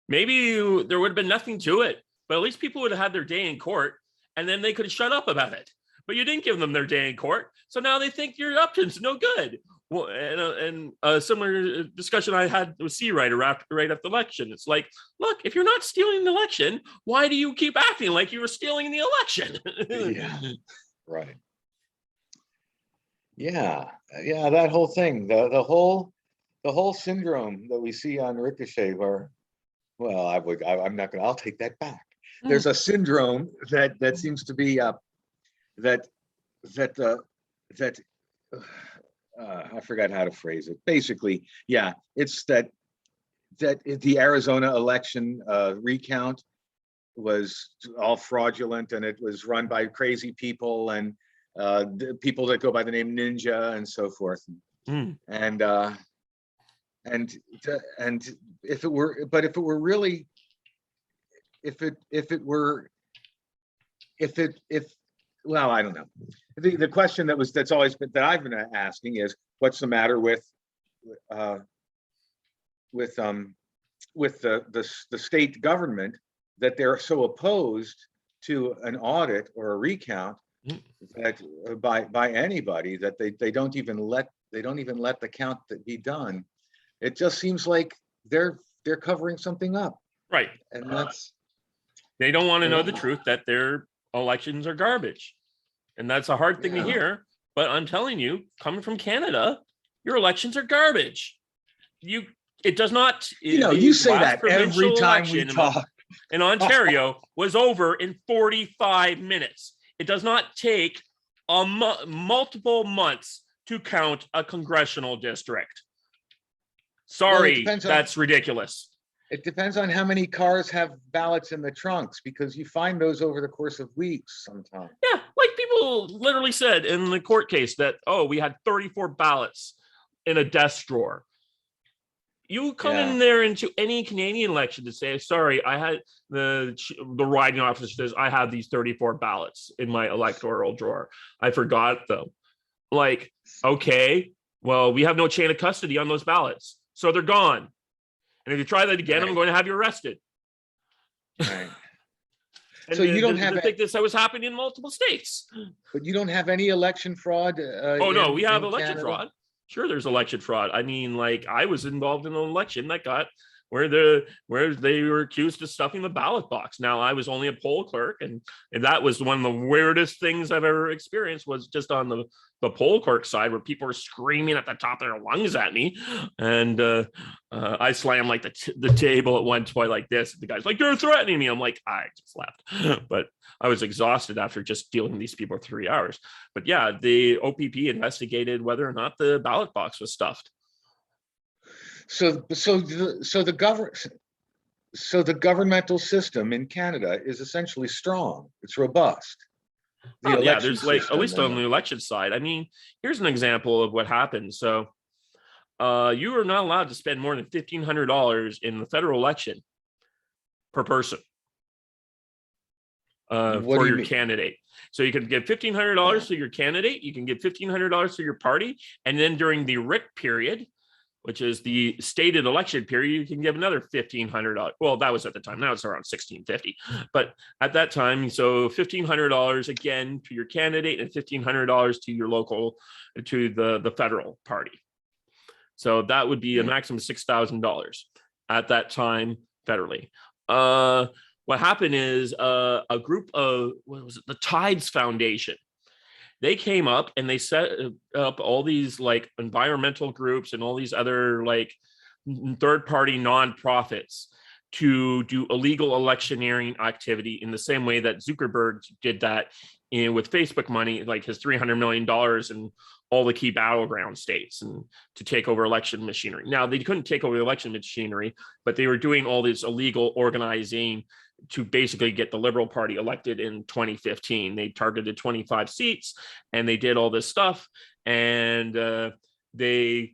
B: maybe there would have been nothing to it, but at least people would have had their day in court, and then they could have shut up about it. But you didn't give them their day in court, so now they think your option's no good. Well, and a similar discussion I had with C. Writer right after the election. It's like, look, if you're not stealing the election, why do you keep acting like you were stealing the election?
A: Yeah, right. Yeah, that whole thing, the whole syndrome that we see on Ricochet, where, well, I'm not gonna, I'll take that back. There's a syndrome that seems to be that I forgot how to phrase it. Basically, yeah, it's that the Arizona election recount was all fraudulent, and it was run by crazy people, and people that go by the name Ninja and so forth. And if it were, but if it were really, well, I don't know. The question that's always been, that I've been asking is, what's the matter with the state government, that they're so opposed to an audit or a recount that by anybody, that they don't even let the count that be done. It just seems like they're covering something up,
B: right?
A: And that's,
B: they don't want to know the truth, that their elections are garbage. And that's a hard thing to hear, but I'm telling you, coming from Canada, your elections are garbage. It does not,
A: you say that every time we talk.
B: In Ontario was over in 45 minutes. It does not take multiple months to count a congressional district. Sorry, that's ridiculous.
A: It depends on how many cars have ballots in the trunks, because you find those over the course of weeks sometimes.
B: Yeah, like people literally said in the court case that, oh, we had 34 ballots in a desk drawer. You come in there into any Canadian election to say, sorry, I had the riding officer says, I have these 34 ballots in my electoral drawer. I forgot them. Like, okay, well, we have no chain of custody on those ballots, so they're gone. And if you try that again, I'm going to have you arrested.
A: Right.
B: And
A: so you don't have.
B: I think this was happening in multiple states.
A: But you don't have any election fraud.
B: No, we have election fraud. Sure, there's election fraud. I mean, like, I was involved in an election that got where they were accused of stuffing the ballot box. Now, I was only a poll clerk, and that was one of the weirdest things I've ever experienced, was just on the poll clerk side, where people were screaming at the top of their lungs at me. And I slammed like the table at one point like this. The guy's like, "You're threatening me." I'm like, I just left. But I was exhausted after just dealing with these people for 3 hours. But yeah, the OPP investigated whether or not the ballot box was stuffed.
A: So the governmental system in Canada is essentially strong. It's robust. The
B: Oh yeah,
A: election
B: there's like, at
A: system
B: least
A: and
B: on the election side. I mean, here's an example of what happens. So you are not allowed to spend more than $1,500 in the federal election per person
A: what do
B: for
A: you
B: your
A: mean?
B: candidate. So you can give $1,500 to your candidate, you can give $1,500 to your party, and then during the RIC period, which is the stated election period, you can give another $1,500. Well, that was at the time. Now it's around $1,650. But at that time, so $1,500 again to your candidate and $1,500 to your local, to the federal party. So that would be a maximum of $6,000 at that time federally. What happened is a group of, what was it, the Tides Foundation. They came up and they set up all these like environmental groups and all these other like third-party nonprofits to do illegal electioneering activity in the same way that Zuckerberg did that with Facebook money, like his $300 million in all the key battleground states and to take over election machinery. Now, they couldn't take over the election machinery, but they were doing all this illegal organizing to basically get the Liberal Party elected in 2015. They targeted 25 seats and they did all this stuff. And and the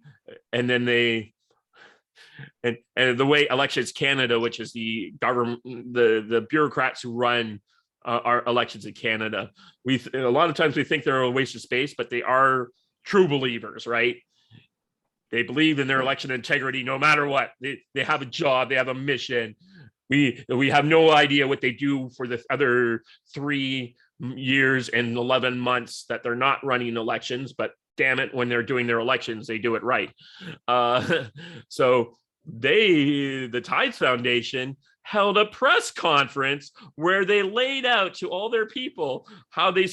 B: way Elections Canada, which is the government, the bureaucrats who run our elections in Canada, a lot of times we think they're a waste of space, but they are true believers, right? They believe in their election integrity no matter what. They have a job, they have a mission. We have no idea what they do for the other 3 years and 11 months that they're not running elections, but damn it, when they're doing their elections, they do it right. So the Tides Foundation held a press conference where they laid out to all their people how they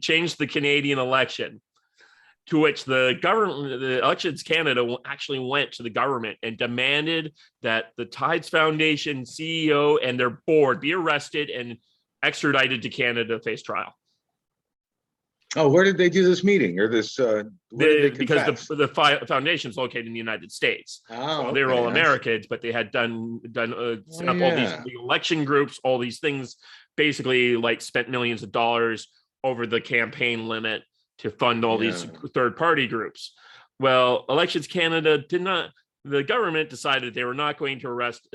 B: changed the Canadian election. To which the government, the Elections Canada, actually went to the government and demanded that the Tides Foundation CEO and their board be arrested and extradited to Canada to face trial.
A: Oh, where did they do this meeting or this?
B: Because the foundation is located in the United States.
A: Oh,
B: so they were
A: okay,
B: all Americans, but they had set up all these election groups, all these things, basically like spent millions of dollars over the campaign limit to fund all these third-party groups. Well, Elections Canada the government decided they were not going to arrest,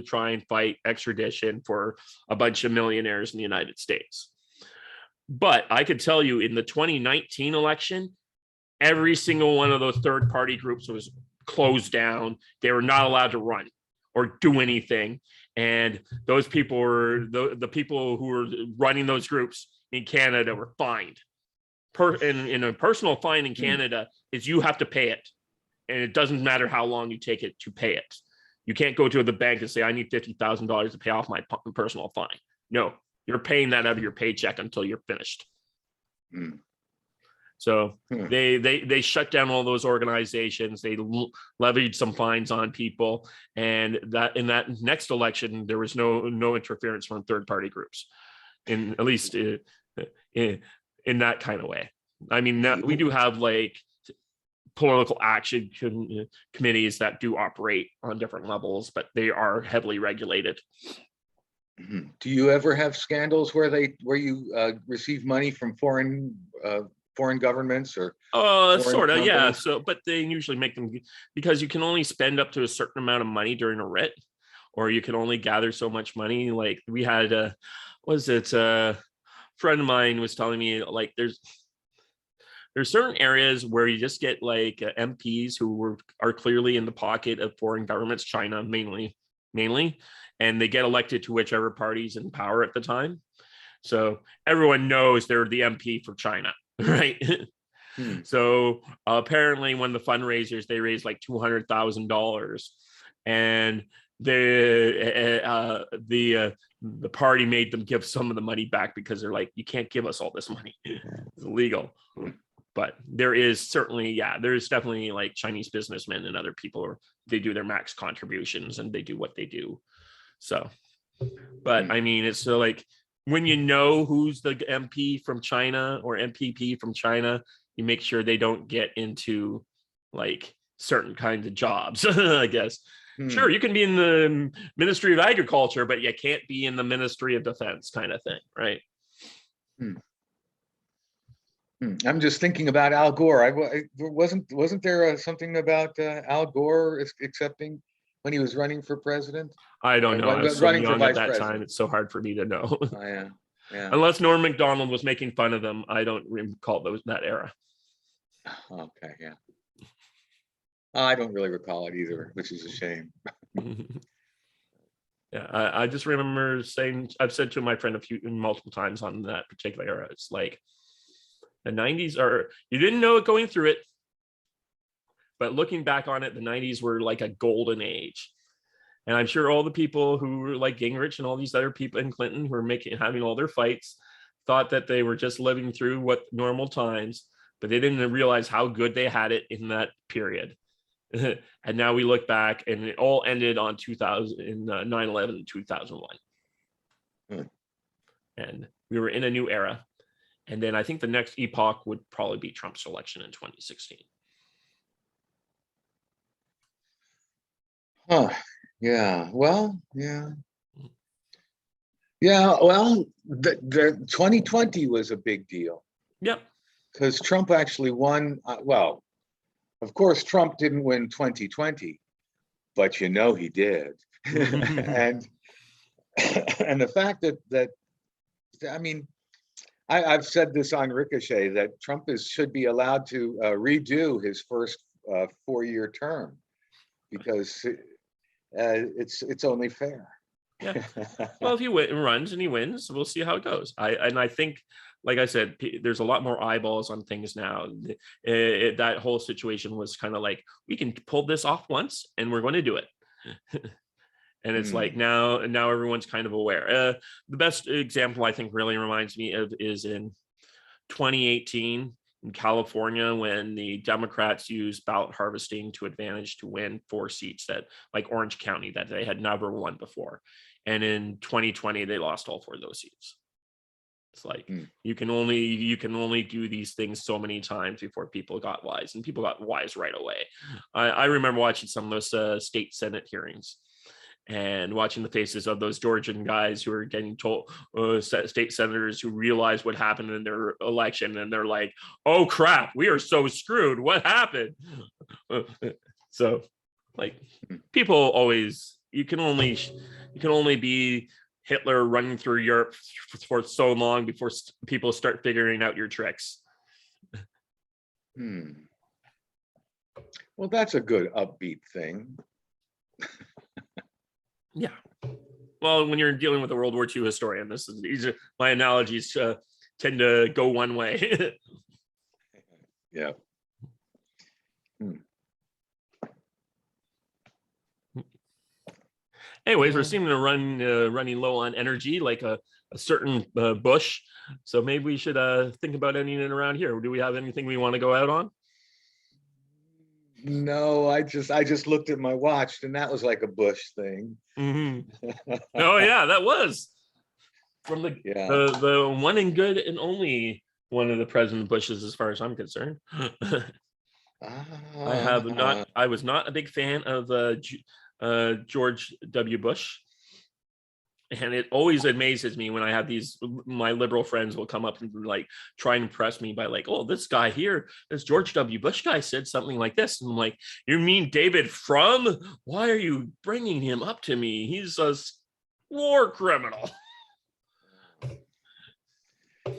B: try and fight extradition for a bunch of millionaires in the United States. But I could tell you in the 2019 election, every single one of those third-party groups was closed down. They were not allowed to run or do anything. And those people were, the people who were running those groups in Canada were fined. In a personal fine in Canada is you have to pay it, and it doesn't matter how long you take it to pay it. You can't go to the bank and say, I need $50,000 to pay off my personal fine. No, you're paying that out of your paycheck until you're finished. So they shut down all those organizations. They levied some fines on people, and that in that next election there was no interference from third-party groups, at least in that kind of way. I mean, we do have like political action committees that do operate on different levels, but they are heavily regulated.
A: Do you ever have scandals where you receive money from foreign governments or?
B: Sort of, yeah. So, but they usually make them, because you can only spend up to a certain amount of money during a writ, or you can only gather so much money. Like we had a friend of mine was telling me, like there's certain areas where you just get like MPs who are clearly in the pocket of foreign governments, China mainly, and they get elected to whichever party's in power at the time. So everyone knows they're the MP for China, right? So apparently one of the fundraisers, they raised like $200,000, and the party made them give some of the money back because they're like, you can't give us all this money. It's illegal. But there is certainly, there's definitely like Chinese businessmen and other people, they do their max contributions and they do what they do. So, but I mean, it's so like when you know who's the MP from China or MPP from China, you make sure they don't get into like certain kinds of jobs, I guess.
A: Hmm.
B: Sure, you can be in the Ministry of Agriculture, but you can't be in the Ministry of Defense kind of thing, right?
A: Hmm. I'm just thinking about Al Gore. Wasn't there something about Al Gore accepting when he was running for president?
B: I don't know. I was so
A: Running for
B: young at
A: vice
B: that
A: president.
B: time. It's so hard for me to know.
A: Oh, yeah, yeah.
B: Unless Norm Macdonald was making fun of them, I don't recall that era.
A: Okay, yeah. I don't really recall it either, which is a shame.
B: Yeah, I just remember saying, I've said to my friend multiple times on that particular era, it's like the 90s are, you didn't know it going through it, but looking back on it, the 90s were like a golden age. And I'm sure all the people who were like Gingrich and all these other people in Clinton who were having all their fights thought that they were just living through what normal times, but they didn't realize how good they had it in that period. And now we look back and it all ended on 9/11 and 2001. And we were in a new era. And then I think the next epoch would probably be Trump's election in 2016.
A: Huh. Yeah. Well, yeah. Yeah. Well, the 2020 was a big deal.
B: Yep.
A: Because Trump actually won. Well, of course, Trump didn't win 2020, but he did. and the fact that I mean, I've said this on Ricochet that Trump should be allowed to redo his first 4-year term because it's only fair.
B: Yeah. Well, if he runs and he wins, we'll see how it goes. I think, like I said, there's a lot more eyeballs on things now. That whole situation was kind of like, we can pull this off once and we're going to do it. And it's like now everyone's kind of aware. The best example I think really reminds me of is in 2018 in California, when the Democrats used ballot harvesting to advantage to win 4 seats that, like Orange County, that they had never won before. And in 2020, they lost all 4 of those seats. It's like you can only do these things so many times before people got wise, and people got wise right away. I remember watching some of those state Senate hearings and watching the faces of those Georgian guys who are getting told, state senators who realize what happened in their election, and they're like, "Oh crap, we are so screwed. What happened?" So, like, people always, you can only be Hitler running through Europe for so long before people start figuring out your tricks.
A: Well, that's a good upbeat thing.
B: Yeah. Well, when you're dealing with a World War II historian, my analogies tend to go one way.
A: Yeah.
B: Anyways, we're seeming to running low on energy, like a certain bush. So maybe we should think about ending it around here. Do we have anything we want to go out on?
A: No, I just looked at my watch, and that was like a Bush thing.
B: Oh yeah, that was from the one and good and only one of the President Bushes, as far as I'm concerned. I was not a big fan of George W. Bush. And it always amazes me when I have my liberal friends will come up and like try and impress me by like, "Oh, this guy here, this George W. Bush guy said something like this." And I'm like, "You mean David Frum? Why are you bringing him up to me? He's a war criminal."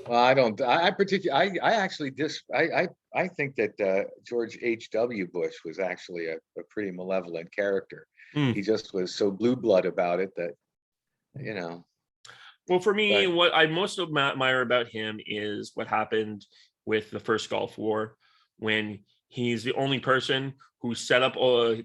A: Well, I don't. I think that George H.W. Bush was actually a pretty malevolent character. He just was so blue blood about it that,
B: Well, for me, what I most admire about him is what happened with the first Gulf War, when he's the only person who set up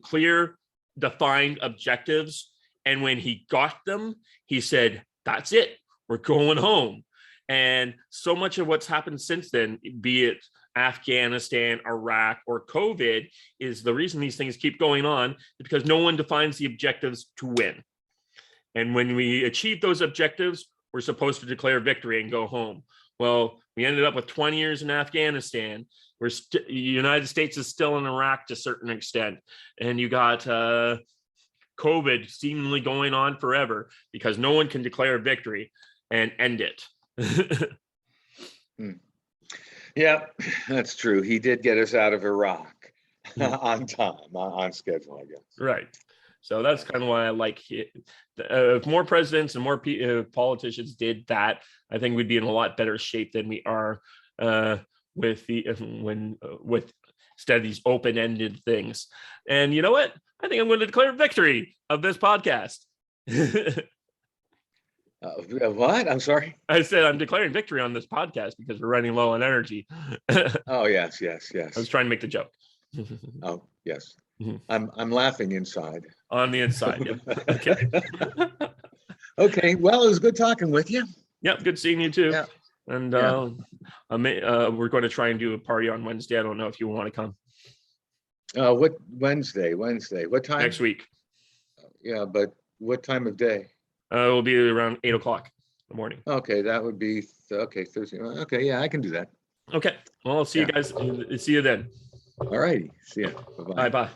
B: clear, defined objectives. And when he got them, he said, "That's it, we're going home." And so much of what's happened since then, be it Afghanistan, Iraq, or COVID, is the reason these things keep going on is because no one defines the objectives to win. And when we achieve those objectives, we're supposed to declare victory and go home. Well, we ended up with 20 years in Afghanistan, the United States is still in Iraq to a certain extent, and you got COVID seemingly going on forever because no one can declare victory and end it.
A: Yeah, that's true. He did get us out of Iraq on time, on schedule, I guess.
B: Right. So that's kind of why I like it. If more presidents and more politicians did that, I think we'd be in a lot better shape than we are with instead of these open-ended things. And you know what? I think I'm going to declare victory of this podcast.
A: What? I'm sorry.
B: I said I'm declaring victory on this podcast because we're running low on energy.
A: Oh, yes.
B: I was trying to make the joke.
A: Oh, yes.
B: Mhm.
A: I'm laughing inside.
B: On the inside. Yep. Okay.
A: Okay. Well, it was good talking with you.
B: Yep. Good seeing you too.
A: Yeah.
B: And
A: Yeah.
B: we're going to try and do a party on Wednesday. I don't know if you want to come
A: What Wednesday? What time?
B: next week.
A: Yeah, but what time of day?
B: It will be around 8:00 in the morning.
A: Okay, that would be Thursday. Okay, yeah, I can do that.
B: Okay. Well, I'll see you guys. See you then.
A: All righty. See ya. Bye-bye.
B: Bye.